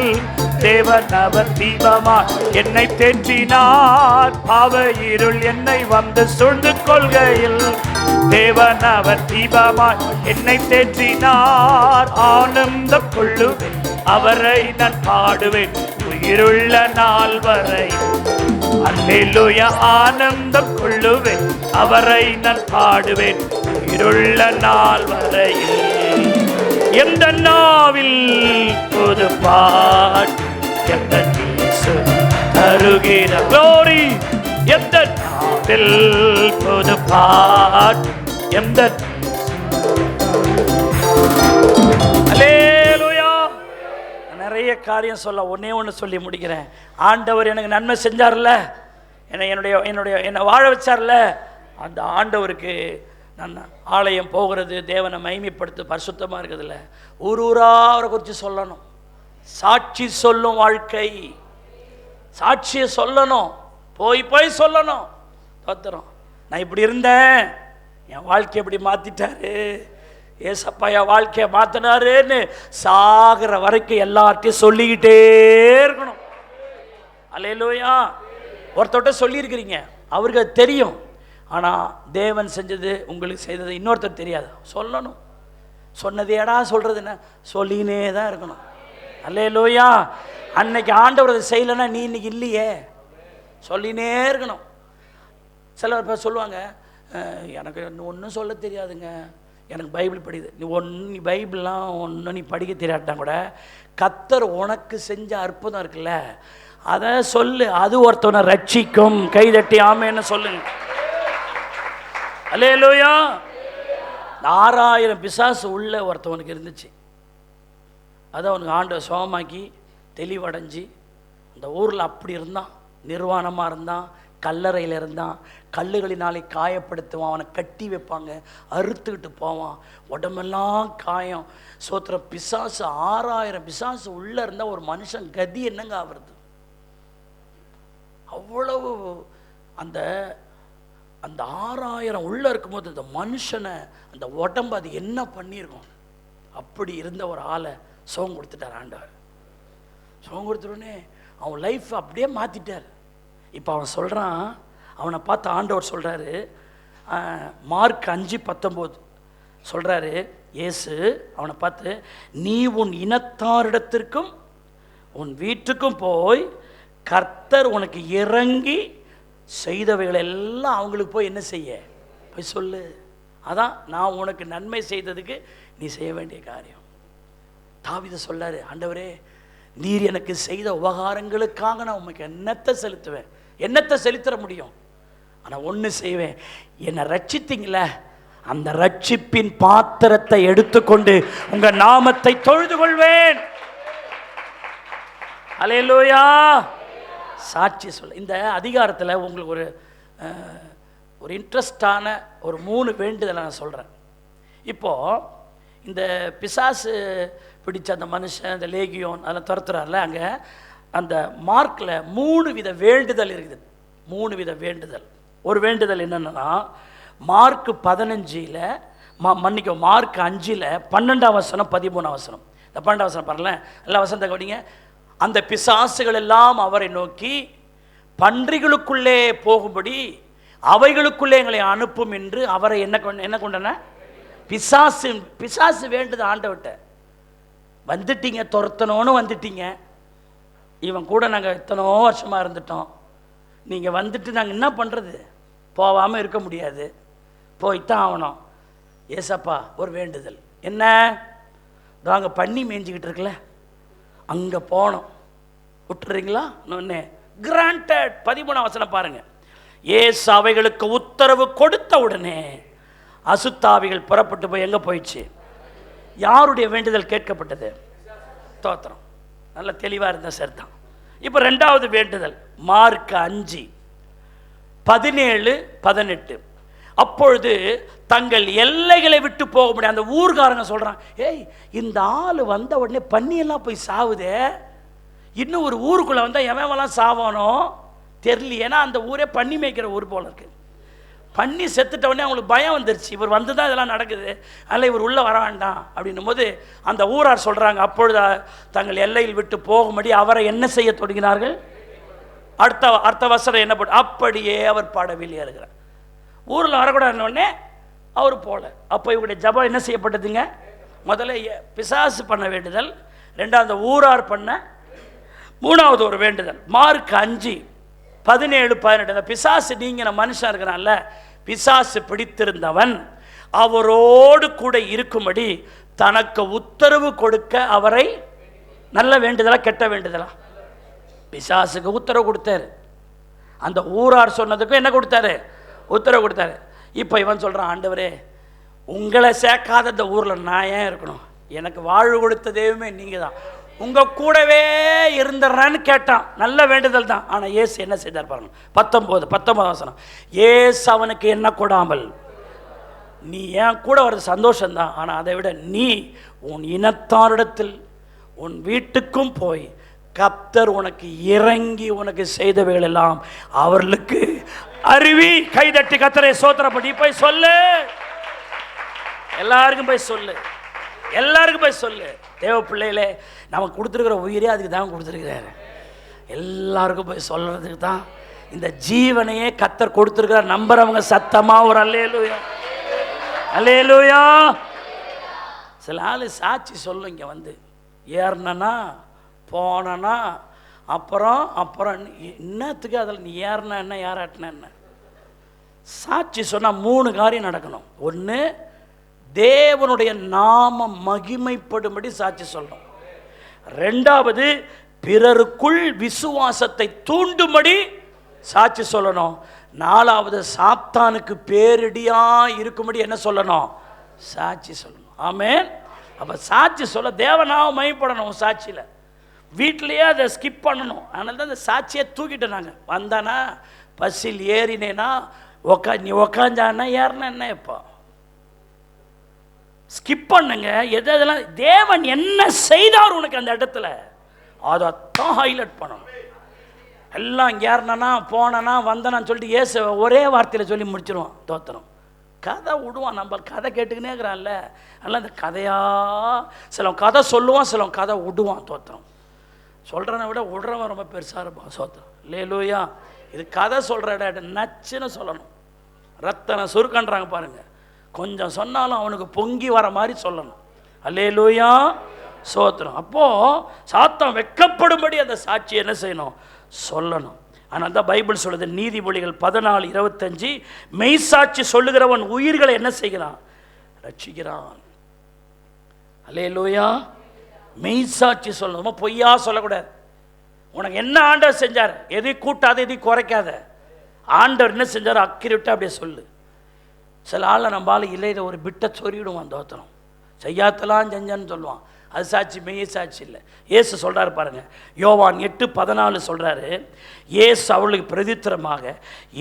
A: தேவன் அவர் தீபமா என்னை தேற்றினார். பாவ இருள் என்னை வந்து சூழ்ந்து கொள்கையில் தேவன் அவர் தீபமா என்னை தேற்றினார். ஆனந்தம் கொள்ளுவேன், அவரை நான் பாடுவேன் உயிருள்ள நாள் வரை. அல்லேலூயா. ஆனந்தம் கொள்ளுவேன், அவரை நான் பாடுவேன் உயிருள்ள நாள் வரை. எந்த நாவில் புது பாட்டு, எந்த இயேசு தருகிறார். க்ளோரி. எந்த நாவில் புது பாட்டு, எந்த. அல்லேலூயா. நிறைய காரியம் சொல்ல, ஒன்னே ஒன்று சொல்லி முடிக்கிறேன். ஆண்டவர் எனக்கு நன்மை செஞ்சார்ல, என்னை வாழ வச்சார்ல, அந்த ஆண்டவருக்கு நான் ஆலயம் போகிறது, தேவனை மகிமைப்படுத்த, பரிசுத்தமாக இருக்குதுல்ல, ஊரா அவரை குறித்து சொல்லணும். சாட்சி சொல்லும் வாழ்க்கை, சாட்சியை சொல்லணும், போய் போய் சொல்லணும். தோத்திரம், நான் இப்படி இருந்தேன், என் வாழ்க்கையை இப்படி மாற்றிட்டாரு, ஏசப்பா என் வாழ்க்கையை மாற்றினாருன்னு சாகிற வரைக்கும் எல்லார்ட்டையும் சொல்லிக்கிட்டே இருக்கணும். அல்லேலூயா. ஒருத்தர்கிட்ட சொல்லியிருக்கிறீங்க, அவருக்கு அது தெரியும். ஆனால் தேவன் செஞ்சது, உங்களுக்கு செய்தது இன்னொருத்தர் தெரியாது. சொல்லணும். சொன்னது ஏடா சொல்கிறதுன்னு சொல்லினே தான் இருக்கணும். அல்லேலூயா. அன்னைக்கு ஆண்டவர் அதை செய்யலைன்னா நீ இன்னைக்கு இல்லையே, சொல்லினே இருக்கணும். சிலர் இப்போ சொல்லுவாங்க, எனக்கு ஒன்றும் சொல்ல தெரியாதுங்க, எனக்கு பைபிள் படிக்குது. நீ பைபிள்லாம் ஒன்றும் நீ படிக்க தெரியாட்டா கூட கர்த்தர் உனக்கு செஞ்ச அற்புதம் இருக்குல்ல, அதை சொல்லு, அது ஒருத்தவனை ரட்சிக்கும். கைதட்டி ஆமேன்னு சொல்லுங்க. அல்லேலூயா. 6000 பிசாசு உள்ள ஒருத்தவனுக்கு இருந்துச்சு. அதை அவனுக்கு ஆண்டவர் சுகமாக்கி தெளிவடைஞ்சி அந்த ஊரில் அப்படி இருந்தான், நிர்வாணமாக இருந்தான், கல்லறையில் இருந்தான், கல்லுகளினாலே காயப்படுத்துவான், அவனை கட்டி வைப்பாங்க, அறுத்துக்கிட்டு போவான், உடம்பெல்லாம் காயம். சோத்திர பிசாசு 6000 பிசாசு உள்ளே இருந்தால் ஒரு மனுஷன் கதி என்னங்க ஆகிறது? அவ்வளவு அந்த அந்த 6000 உள்ளே இருக்கும்போது அந்த மனுஷனை, அந்த உடம்பு அது என்ன பண்ணியிருக்கோம்? அப்படி இருந்த ஒரு ஆளை சுகம் கொடுத்துட்டார் ஆண்டவர். சுகம் கொடுத்துட்டோன்னே அவன் லைஃப் அப்படியே மாற்றிட்டார். இப்போ அவன் சொல்கிறான், அவனை பார்த்து ஆண்டவர் சொல்கிறாரு, மார்க் 5:19 சொல்கிறாரு, இயேசு அவனை பார்த்து, நீ உன் இனத்தாரிடத்திற்கும் உன் வீட்டுக்கும் போய் கர்த்தர் உனக்கு இறங்கி செய்தவைகள் எல்லாம் அவங்களுக்கு போய் என்ன செய்ய, போய் சொல்லு. அதான் நான் உனக்கு நன்மை செய்ததுக்கு நீ செய்ய வேண்டிய காரியம். தாவீது சொல்றாரு, ஆண்டவரே நீர் எனக்கு செய்த உபகாரங்களுக்காக நான் உனக்கு என்னத்தை செலுத்துவேன், என்னத்தை செலுத்த முடியும், ஆனால் ஒன்று செய்வேன், என்னை ரட்சித்தீங்களே அந்த ரட்சிப்பின் பாத்திரத்தை எடுத்துக்கொண்டு உங்க நாமத்தை தொழுது கொள்வேன். அல்லேலூயா. சாட்சி சொல்ல. இந்த அதிகாரத்தில் உங்களுக்கு ஒரு இன்ட்ரெஸ்டான ஒரு 3 வேண்டுதலை நான் சொல்கிறேன். இப்போது இந்த பிசாசு பிடிச்ச அந்த மனுஷன், இந்த லேகியோன் அதெல்லாம் துரத்துறாருல, அங்கே அந்த மார்க்கில் 3 வித வேண்டுதல் இருக்குது. 3 வித வேண்டுதல். ஒரு வேண்டுதல் என்னென்னா, மார்க் 15 மார்க் 5 12 13 இந்த 12 வசனம் பாருங்களேன், எல்லா வசனத்தை கவனிங்க. அந்த பிசாசுகள் எல்லாம் அவரை நோக்கி, பன்றிகளுக்குள்ளே போகும்படி அவைகளுக்குள்ளே எங்களை அனுப்பும் என்று அவரை என்ன கொண்டன? பிசாசு வேண்டுது ஆண்டவர்கிட்ட. வந்துட்டீங்க, துரத்தணும்னு வந்துட்டீங்க, இவன் கூட நாங்கள் எத்தனோ வருஷமாக இருந்துட்டோம், நீங்கள் வந்துட்டு நாங்கள் என்ன பண்ணுறது? போகாமல் இருக்க முடியாது, போய்த்தான் ஆகணும். ஏசப்பா ஒரு வேண்டுதல் என்ன? நாங்கள் பண்ணி மேய்ஞ்சிக்கிட்டு இருக்கல, அங்கே போனோம், விட்டுறீங்களா? ஒன்று கிராண்டட். 13 வசனம் பாருங்க. ஏசு அவைகளுக்கு உத்தரவு கொடுத்த உடனே அசுத்தாவிகள் புறப்பட்டு போய் எங்கே போயிடுச்சு? யாருடைய வேண்டுதல் கேட்கப்பட்டது? ஸ்தோத்திரம். நல்ல தெளிவாக இருந்த சார் தான். இப்போ 2வது வேண்டுதல் மார்க் 5:17-18. அப்பொழுது தங்கள் எல்லைகளை விட்டு போக முடியாது. அந்த ஊர்காரங்க சொல்கிறான், ஏய் இந்த ஆள் வந்த உடனே பண்ணியெல்லாம் போய் சாவுதே, இன்னும் ஒரு ஊருக்குள்ளே வந்தால் எவன்லாம் சாவானோ தெரியல. ஏன்னா அந்த ஊரே பண்ணி மேய்க்கிற ஊர் போல இருக்கு. பண்ணி செத்துட்ட உடனே அவங்களுக்கு பயம் வந்துருச்சு, இவர் வந்து தான் இதெல்லாம் நடக்குது, அதில் இவர் உள்ளே வர வேண்டாம் அப்படின்னும் போது அந்த ஊரார் சொல்கிறாங்க, அப்பொழுது தங்கள் எல்லையில் விட்டு போகும்படி அவரை என்ன செய்ய தொடங்கினார்கள்? அடுத்த வசனம் என்ன போட்டு, அப்படியே அவர் படவில் ஏறுகிறார். ஊரில் வரக்கூடாதுன்னொடனே அவர் போல. அப்போ இவருடைய ஜபம் என்ன செய்யப்பட்டதுங்க? முதல்ல பிசாசு பண்ண வேண்டுதல், 2வது ஊரார் பண்ண, 3வது ஒரு வேண்டுதல். மார்க் 5:17-18. அந்த பிசாசு நீங்கின மனுஷன் இருக்கிறான்ல, பிசாசு பிடித்திருந்தவன் அவரோடு கூட இருக்கும்படி தனக்கு உத்தரவு கொடுக்க அவரை, நல்ல வேண்டுதலா கெட்ட வேண்டுதலா? பிசாசுக்கு உத்தரவு கொடுத்தாரு. அந்த ஊரார் சொன்னதுக்கும் என்ன கொடுத்தாரு? உத்தரவு கொடுத்தாரு. இப்போ இவன் சொல்கிறான், ஆண்டவரே உங்களை சேர்க்காத இந்த ஊரில் நான் ஏன் இருக்கணும்? எனக்கு வாழ்வு கொடுத்த தெய்வமே நீங்கள் தான், உங்கள் கூடவே இருந்துடுறான்னு கேட்டான். நல்ல வேண்டுதல் தான். ஆனால் ஏசு என்ன செய்தார் பாருங்க. 19 வசனம். ஏசு அவனுக்கு என்ன கொடாமல், நீ ஏன் கூட வர்றது சந்தோஷம்தான், ஆனால் அதை விட நீ உன் இனத்தாரிடத்தில் உன் வீட்டுக்கும் போய் கர்த்தர் உனக்கு இறங்கி உனக்கு செய்தவைகள் எல்லாம் அவர்களுக்கு அறிவி. கைதட்டி கர்த்தரை ஸ்தோத்திரப்படி போய் சொல்லு, எல்லாருக்கும் போய் சொல்லு, எல்லாருக்கும் போய் சொல்லு. தேவ பிள்ளைகளே, நமக்கு கொடுத்துருக்கிற உயிரே அதுக்கு தான் கொடுத்துருக்கிறாரு. எல்லாருக்கும் போய் சொல்றதுக்கு தான் இந்த ஜீவனையே கர்த்தர் கொடுத்துருக்கிறார். நம்புறவங்க சத்தமா ஒரு அல்லேலூயா, அல்லேலூயா. சில ஆள் சாட்சி சொல்லும், இங்கே வந்து ஏறினா போனா அப்புறம் என்னத்துக்கு அதில் நீ ஏறினா என்ன, ஏறாட்டினா என்ன? சாட்சி சொன்னால் 3 காரியம் நடக்கணும். ஒன்று, தேவனுடைய நாம மகிமைப்படும்படி சாட்சி சொல்லணும். 2வது, பிறருக்குள் விசுவாசத்தை தூண்டும்படி சாட்சி சொல்லணும். 4வது, சாத்தானுக்கு பேரிடியா இருக்கும்படி என்ன சொல்லணும்? சாட்சி சொல்லணும். ஆமென். அப்போ சாட்சி சொல்ல தேவநாமம் மகிமைப்படணும். சாட்சியில் வீட்டிலையே அதை ஸ்கிப் பண்ணணும். அதனால தான் அந்த சாட்சியை தூக்கிட்டோம் நாங்கள். வந்தானா பஸ்ஸில் ஏறினேன்னா நீ உக்காஞ்சானா ஏறினா என்ன, இப்போ ஸ்கிப் பண்ணுங்க. எதெல்லாம் தேவன் என்ன செய்தார் உனக்கு அந்த இடத்துல, அதைத்தான் ஹைலைட் பண்ணணும். எல்லாம் ஏறினா போனா வந்தனான்னு சொல்லிட்டு ஏசு ஒரே வார்த்தையில் சொல்லி முடிச்சிருவான். தோத்திரம். கதை விடுவான். நம்ம கதை கேட்டுக்கினே இருக்கிறான்ல, அதனால் இந்த கதையாக சில கதை சொல்லுவான், சில கதை விடுவான். தோத்திரம். சொல்கிறனை விட விடுறவன் ரொம்ப பெருசாக இருப்பான். சோத்திரம். அல்லேலூயா. இது கதை சொல்கிற இடம் நச்சுன்னு சொல்லணும். ரத்தனை சுருக்கன்றாங்க பாருங்கள், கொஞ்சம் சொன்னாலும் அவனுக்கு பொங்கி வர மாதிரி சொல்லணும். அல்லேலூயா. சோத்திரம். அப்போது சாத்தான் வெட்கப்படும்படி அந்த சாட்சி என்ன செய்யணும்? சொல்லணும். ஆனால் தான் பைபிள் சொல்லுது, நீதிமொழிகள் 14:25, மெய்சாட்சி சொல்லுகிறவன் உயிர்களை என்ன செய்கிறான்? ரட்சிக்கிறான். அல்லேலூயா. மெய்சாட்சி சொல்லணும், பொய்யா சொல்லக்கூடாது. உனக்கு என்ன ஆண்டவர் செஞ்சார், எதையும் கூட்டாத எதையும் குறைக்காத. ஆண்டவர் என்ன செஞ்சார் அக்யூரேட்டாக அப்படியே சொல்லு. சில ஆள் நம்ம ஆள் இல்லை, இதை ஒரு பிட்டை சொல்லிவிடுவான். தோத்திரம். செய்யாத்தலாம் செஞ்சான்னு சொல்லுவான். அது சாட்சி, மெய்ய சாட்சி இல்லை. ஏசு சொல்கிறாரு பாருங்கள், யோவான் 8:14 சொல்கிறாரு, ஏசு அவளுக்கு பிரதித்திரமாக,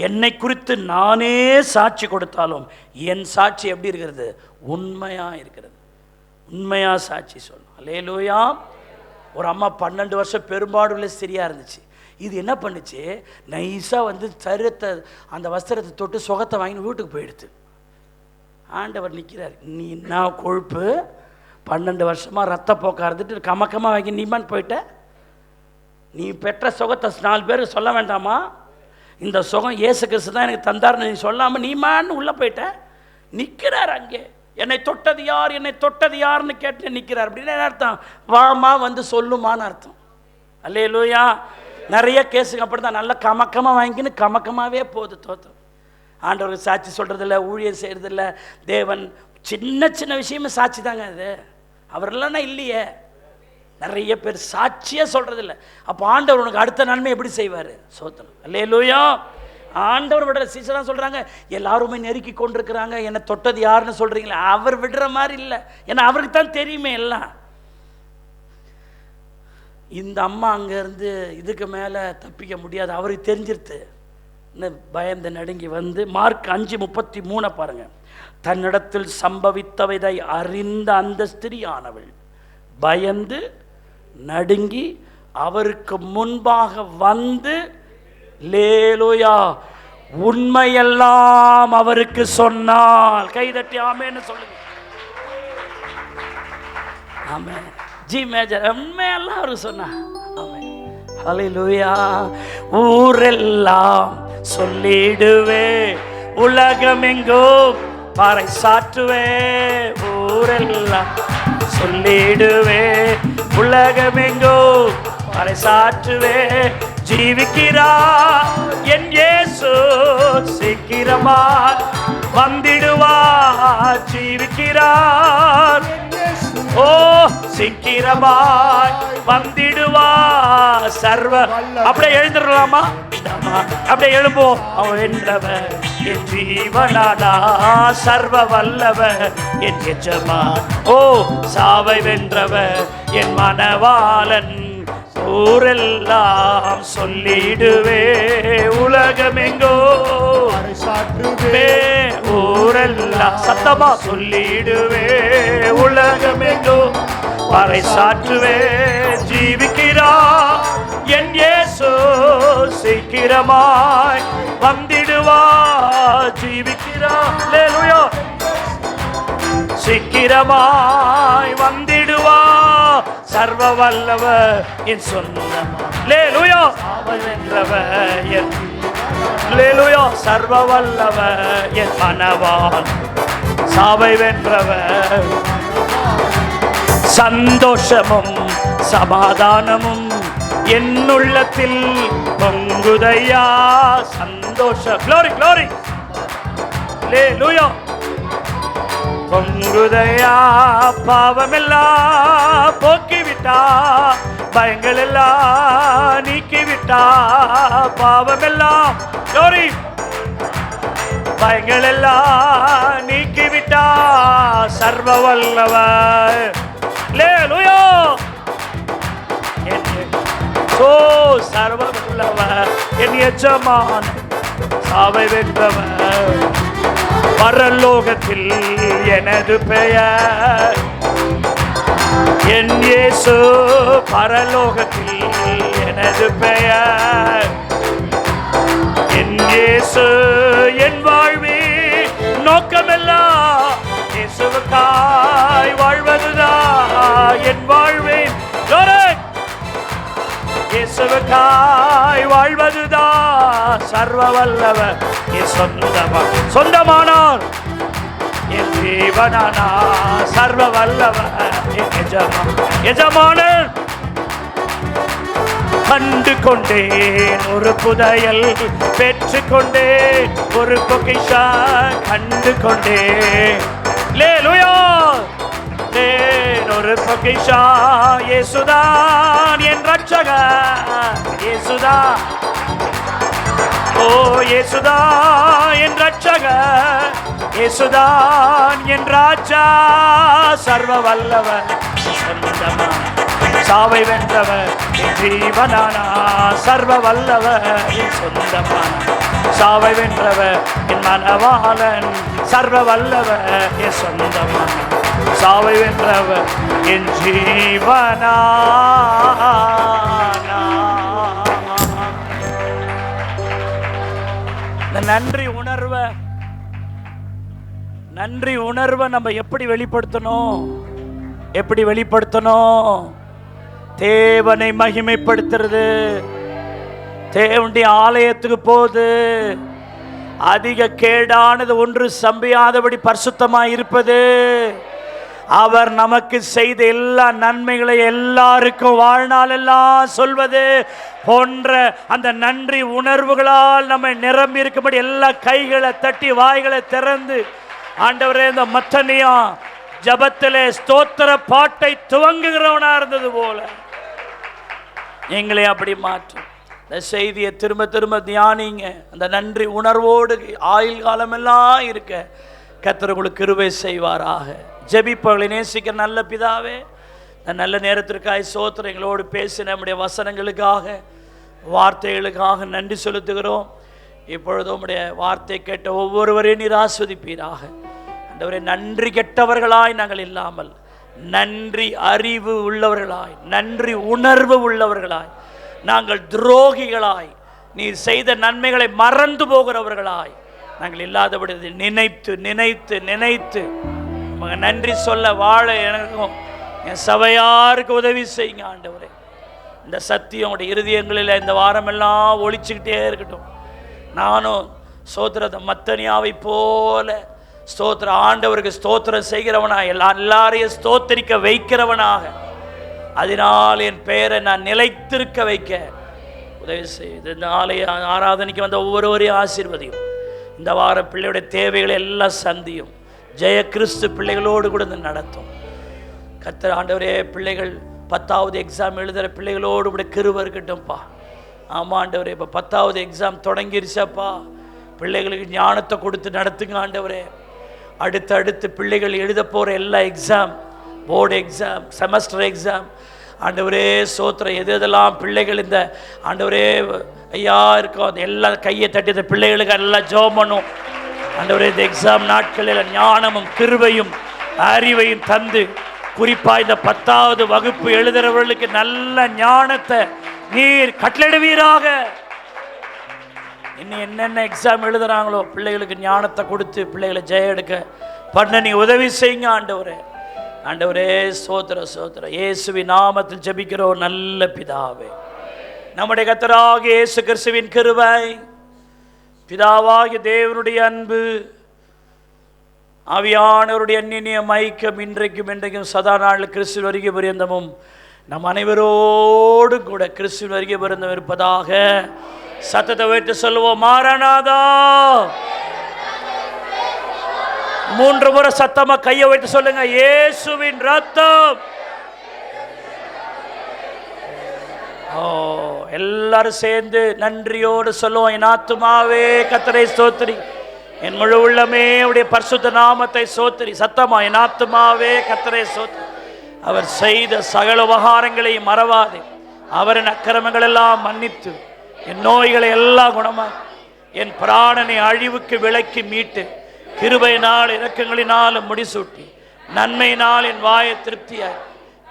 A: என்னை குறித்து நானே சாட்சி கொடுத்தாலும் என் சாட்சி எப்படி இருக்கிறது? உண்மையாக இருக்கிறது. உண்மையாக சாட்சி சொல்லணும். அல்லேலூயா. ஒரு அம்மா 12 வருஷம் பெரும்பாடுள்ள ஸ்திரியாக இருந்துச்சு. இது என்ன பண்ணுச்சு? நைஸாக வந்து சரீரத்தை அந்த வஸ்திரத்தை தொட்டு சுகத்தை வாங்கி வீட்டுக்கு போயிடுது. ஆண்டவர் நிற்கிறார், நீ என்ன கொழுப்பு 12 வருஷமாக ரத்த போக்க இருந்துட்டு கமக்கமாக வாங்கி நீமான் போயிட்ட. நீ பெற்ற சுகத்தை 4 பேருக்கு சொல்ல வேண்டாமா? இந்த சுகம் இயேசு கிறிஸ்து தான் எனக்கு தந்தார்னு நீ சொல்லாமல் நீமான்னு உள்ளே போயிட்ட. நிற்கிறார் அங்கே. என்னை தொட்டது யார், என்னை தொட்டது யாருன்னு கேட்டு நிற்கிறார். அப்படின்னு என்ன அர்த்தம்? வாமா வந்து சொல்லுமான்னு அர்த்தம். அல்லேலூயா. நிறைய கேஸுங்க அப்படி தான், நல்லா கமக்கமாக வாங்கின்னு கமக்கமாகவே போகுது. தோற்றம். ஆண்டவருக்கு சாட்சி சொல்கிறதில்ல, ஊழியம் செய்கிறதில்ல. தேவன் சின்ன சின்ன விஷயமே சாட்சி தாங்க அது. அவர் இல்லைன்னா இல்லையே. நிறைய பேர் சாட்சியே சொல்கிறதில்ல. அப்போ ஆண்டவர் உனக்கு அடுத்த நன்மை எப்படி செய்வார்? சோத்திரம். அல்லேலூயா. ஆண்டவர் விடுற சீசனாக சொல்கிறாங்க, எல்லாருமே நெருக்கி கொண்டிருக்கிறாங்க, என்னை தொட்டது யாருன்னு சொல்கிறீங்களா? அவர் விடுற மாதிரி இல்லை. ஏன்னா அவருக்கு தான் தெரியுமே எல்லாம். இந்த அம்மா அங்கேருந்து இதுக்கு மேலே தப்பிக்க முடியாது, அவருக்கு தெரிஞ்சிருத்து. பயந்து நடுங்கி வந்து மார்க் 5:33 பாருங்க. தன்னிடத்தில் சம்பவித்தவைதை அறிந்த அந்த ஸ்திரியானவள் பயந்து நடுங்கி அவருக்கு முன்பாக வந்து லேலூயா உண்மையெல்லாம் அவருக்கு சொன்னால். கைதட்டி ஆமென்னு சொல்லுங்க. ஆமென். ஜி மேஜர் உண்மையெல்லாம் அவருக்கு சொன்னா. ஆமென். ஹல்லேலூயா. ஊரெல்லாம் சொல்லிடுவே, உலகமெங்கும் பாறை சாற்றுவே. ஊரெல்லாம் சொல்லிடுவே, உலகமெங்கும் பாறை சாற்றுவே. ஜீவிக்கிறார் என் இயேசு, சீக்கிரமாய் வந்திடுவார். ஜீவிக்கிறார், ஓ சீக்கிரமாய் வந்திடுவார். சர்வ அப்படியே எழுந்துடலாமா? அப்படியே எழுப்போம். அவன் வென்றவர் என் ஜீவனானா, சர்வ வல்லவர் என் எஜமான். ஓ சாவை வென்றவர் என் மனவாளன். ஊரெல்லாம் சொல்லிடுவே, உலகமெங்கோ சாற்றுவே. ஊரெல்லாம் சத்தமா சொல்லிடுவே, உலகமெங்கோ பறை சாற்றுவே. ஜீவிக்கிறா என் இயேசு, சீக்கிரமாய் வந்திடுவா. ஜீவிக்கிறா, அல்லேலூயா, சீக்கிரமாய் வந்திடுவா. சர்வ வல்லவர் என் சொந்தம். அல்லேலூயா. சாவை வென்றவர் என், அல்லேலூயா, சர்வ வல்லவர் என் மனவான். சாவை வென்றவர். சந்தோஷமும் சமாதானமும் என் உள்ளத்தில் பொங்குதையா. சந்தோஷம், க்ளோரி க்ளோரி, அல்லேலூயா, பொங்குதையா. பாவமெல்லாம் போக்கிவிட்டா, பயங்கள் எல்லாம் நீக்கிவிட்டா. பாவமெல்லாம் க்ளோரி, பயங்கள் எல்லாம் நீக்கிவிட்டா. சர்வ வல்லவர், அல்லேலூயா, ஓ சர்வ வல்லவர் என் எஜமான். சாவை வென்றவர். பரலோகத்தில் எனது பெயர், என் இயேசு பரலோகத்தில் எனது பெயர். என் இயேசு என் வாழ்வி நோக்கமெல்லாம் இயேசுவுக்காய் வாழ்வதுதான் என் வாழ்வின். இயேசுவுக்காய் வாழ்வதுதான் சர்வ வல்லவர் என் சொந்தமானார். என் ஜீவனானா சர்வ வல்லவர் என் எஜமானர். கண்டு கொண்டேன் ஒரு புதையல், பெற்று கொண்டேன் ஒரு பொக்கிஷம். கண்டு கொண்டேன், அல்லேலூயா, ஒரு பொக்கிஷம். இயேசுதான் என் ரட்சகர். இயேசுதான், ஓ இயேசுதான் என் ரட்சகர். இயேசுதான் என் ராஜா. சர்வ வல்லவர் சாவை வென்றவர் என் ஜீவனானா. சர்வ வல்லவர் என் சொந்தமான. சாவை வென்றவர் என் மனவாளன். சர்வ வல்லவர் என் சொந்தமான. சாவை வென்றவர் என் ஜீவனானா. இந்த நன்றி உணர்வை நம்ம எப்படி வெளிப்படுத்தணும்? எப்படி வெளிப்படுத்தணும்? தேவனை மகிமைப்படுத்துறது. தேவனுடைய ஆலயத்துக்கு போது அதிக கேடானது ஒன்று சம்பியாதபடி பரிசுத்தமாய் இருப்பது, அவர் நமக்கு செய்த எல்லா நன்மைகளை எல்லாருக்கும் வாழ்நாள் எல்லாம் சொல்வது போன்ற அந்த நன்றி உணர்வுகளால் நம்ம நிரம்பி இருக்கும்படி எல்லா கைகளை தட்டி வாய்களை திறந்து, ஆண்டவரே இந்த மத்தனியா ஜபத்திலே ஸ்தோத்திர பாட்டை துவங்குகிறவனா இருந்தது போல எங்களை அப்படி மாற்றும். இந்த செய்தியை திரும்ப திரும்ப தியானிங்க. அந்த நன்றி உணர்வோடு ஆயுள் காலமெல்லாம் இருக்க கர்த்தர் உங்களுக்கு கிருபை செய்வாராக. ஜெபிப்பவர்களை நேசிக்கிற நல்ல பிதாவே, இந்த நல்ல நேரத்திற்காக ஸ்தோத்திரம். எங்களோடு பேசின நம்முடைய வசனங்களுக்காக, வார்த்தைகளுக்காக நன்றி செலுத்துகிறோம். இப்பொழுது உம்முடைய வார்த்தை கேட்ட ஒவ்வொருவரையும் நீர் ஆஸ்வதிப்பீராக. ஆண்டவரே, நன்றி கெட்டவர்களாய் நாங்கள் இல்லாமல் நன்றி அறிவு உள்ளவர்களாய், நன்றி உணர்வு உள்ளவர்களாய், நாங்கள் துரோகிகளாய், நீர் செய்த நன்மைகளை மறந்து போகிறவர்களாய் நாங்கள் இல்லாதபடி நினைத்து நினைத்து நினைத்து நன்றி சொல்ல வாழ எனக்கும் என் சபையாருக்கு உதவி செய்யுங்க ஆண்டவரே. இந்த சத்தியம் உடைய இருதயங்களில் இந்த வாரமெல்லாம் ஒழிச்சுக்கிட்டே இருக்கட்டும். நானும் ஸ்தோத்திரத்தை மத்தனியாவை போல ஸ்தோத்திர ஆண்டவருக்கு ஸ்தோத்திரம் செய்கிறவனாக, எல்லாரையும் ஸ்தோத்திரிக்க வைக்கிறவனாக, அதனால் என் பெயரை நான் நிலைத்திருக்க வைக்க உதவி செய்து இந்த ஆலய ஆராதனைக்கு வந்த ஒவ்வொருவரையும் ஆசீர்வதியும். இந்த வார பிள்ளையுடைய தேவைகளை எல்லாம் சந்தியும். ஜெய கிறிஸ்து பிள்ளைகளோடு கூட நடத்தும். கர்த்தர் ஆண்டவரே, பிள்ளைகள் 10வது எக்ஸாம் எழுதுகிற பிள்ளைகளோடு கூட கிருபை இருக்கட்டும்ப்பா. ஆமாம் ஆண்டவரே, இப்போ 10வது எக்ஸாம் தொடங்கிருச்சப்பா. பிள்ளைகளுக்கு ஞானத்தை கொடுத்து நடத்துங்க ஆண்டவரே. அடுத்து பிள்ளைகள் எழுத போகிற எல்லா exam, board exam, semester exam, ஆண்டவரே ஸ்தோத்திரம், எதெல்லாம் பிள்ளைகள் இந்த ஆண்டவரே ஐயா இருக்கோ அது எல்லாம் கையை தட்டி இந்த பிள்ளைகளுக்கு எல்லாம் ஜெபம் பண்ணும் ஆண்டவரே. இந்த எக்ஸாம் நாட்களில் ஞானமும் கிருபையும் அறிவையும் தந்து, குறிப்பாக இந்த 10வது வகுப்பு எழுதுகிறவர்களுக்கு நல்ல ஞானத்தை நீர் கட்டளிடுவீராக. இன்னும் என்னென்ன எக்ஸாம் எழுதுறாங்களோ பிள்ளைகளுக்கு ஞானத்தை கொடுத்து பிள்ளைகளை ஜெயம் எடுக்க பண்ண நீ உதவி செய்யுங்க ஆண்டவரே. ஆண்டவரே ஸ்தோத்திர ஸ்தோத்திர. இயேசுவின் நாமத்தில் ஜெபிக்கிறோம் நல்ல பிதாவே. நம்முடைய கர்த்தராகிய இயேசு கிறிஸ்துவின் கிருபை, பிதாவாகிய தேவனுடைய அன்பு, ஆவியானவருடைய அந்நிய ஐக்கியம் இன்றைக்கும் இன்றைக்கும் சதா நாள் கிறிஸ்துவின் வருகை பரியந்தமும் நம் அனைவரோடு கூட கிறிஸ்துவின் வருகை பரியந்தம் இருப்பதாக. சத்தத்தை வைத்து சொல்லுவோம், மாரநாதா. 3 முறை சத்தமா கையை வைத்து சொல்லுங்க, இயேசுவின் ரத்தம். எல்லாரும் சேர்ந்து நன்றியோடு சொல்லுவோம், என் ஆத்துமாவே கர்த்தரை ஸ்தோத்திரி, என் முழு உள்ளமே உடைய பரிசுத்த நாமத்தை ஸ்தோத்திரி. சத்தமா, என் ஆத்துமாவே கர்த்தரை ஸ்தோத்திரி. அவர் செய்த சகல உபகாரங்களையும் மறவாதே. அவரின் அக்கிரமங்கள் எல்லாம் மன்னித்து என் நோய்களை எல்லாம் குணமாக என் பிராணனை அழிவுக்கு விலக்கி மீட்டு கிருபையினால் இரக்கங்களினாலும் முடிசூட்டி நன்மையினால் என் வாயை திருப்தியாய்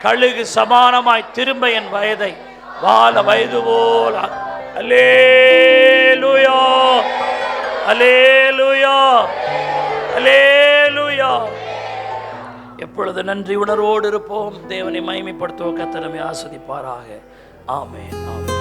A: கழுகு சமானமாய் திரும்ப என் வயதை வாழ வயது போல். அல்லேலூயா, அல்லேலூயா, அல்லேலூயா. எப்பொழுது நன்றி உணர்வோடு இருப்போம். தேவனை மகிமைப்படுத்துவோம். கர்த்தர் நம்மை ஆசீர்வதிப்பாராக. ஆமென், ஆமென்.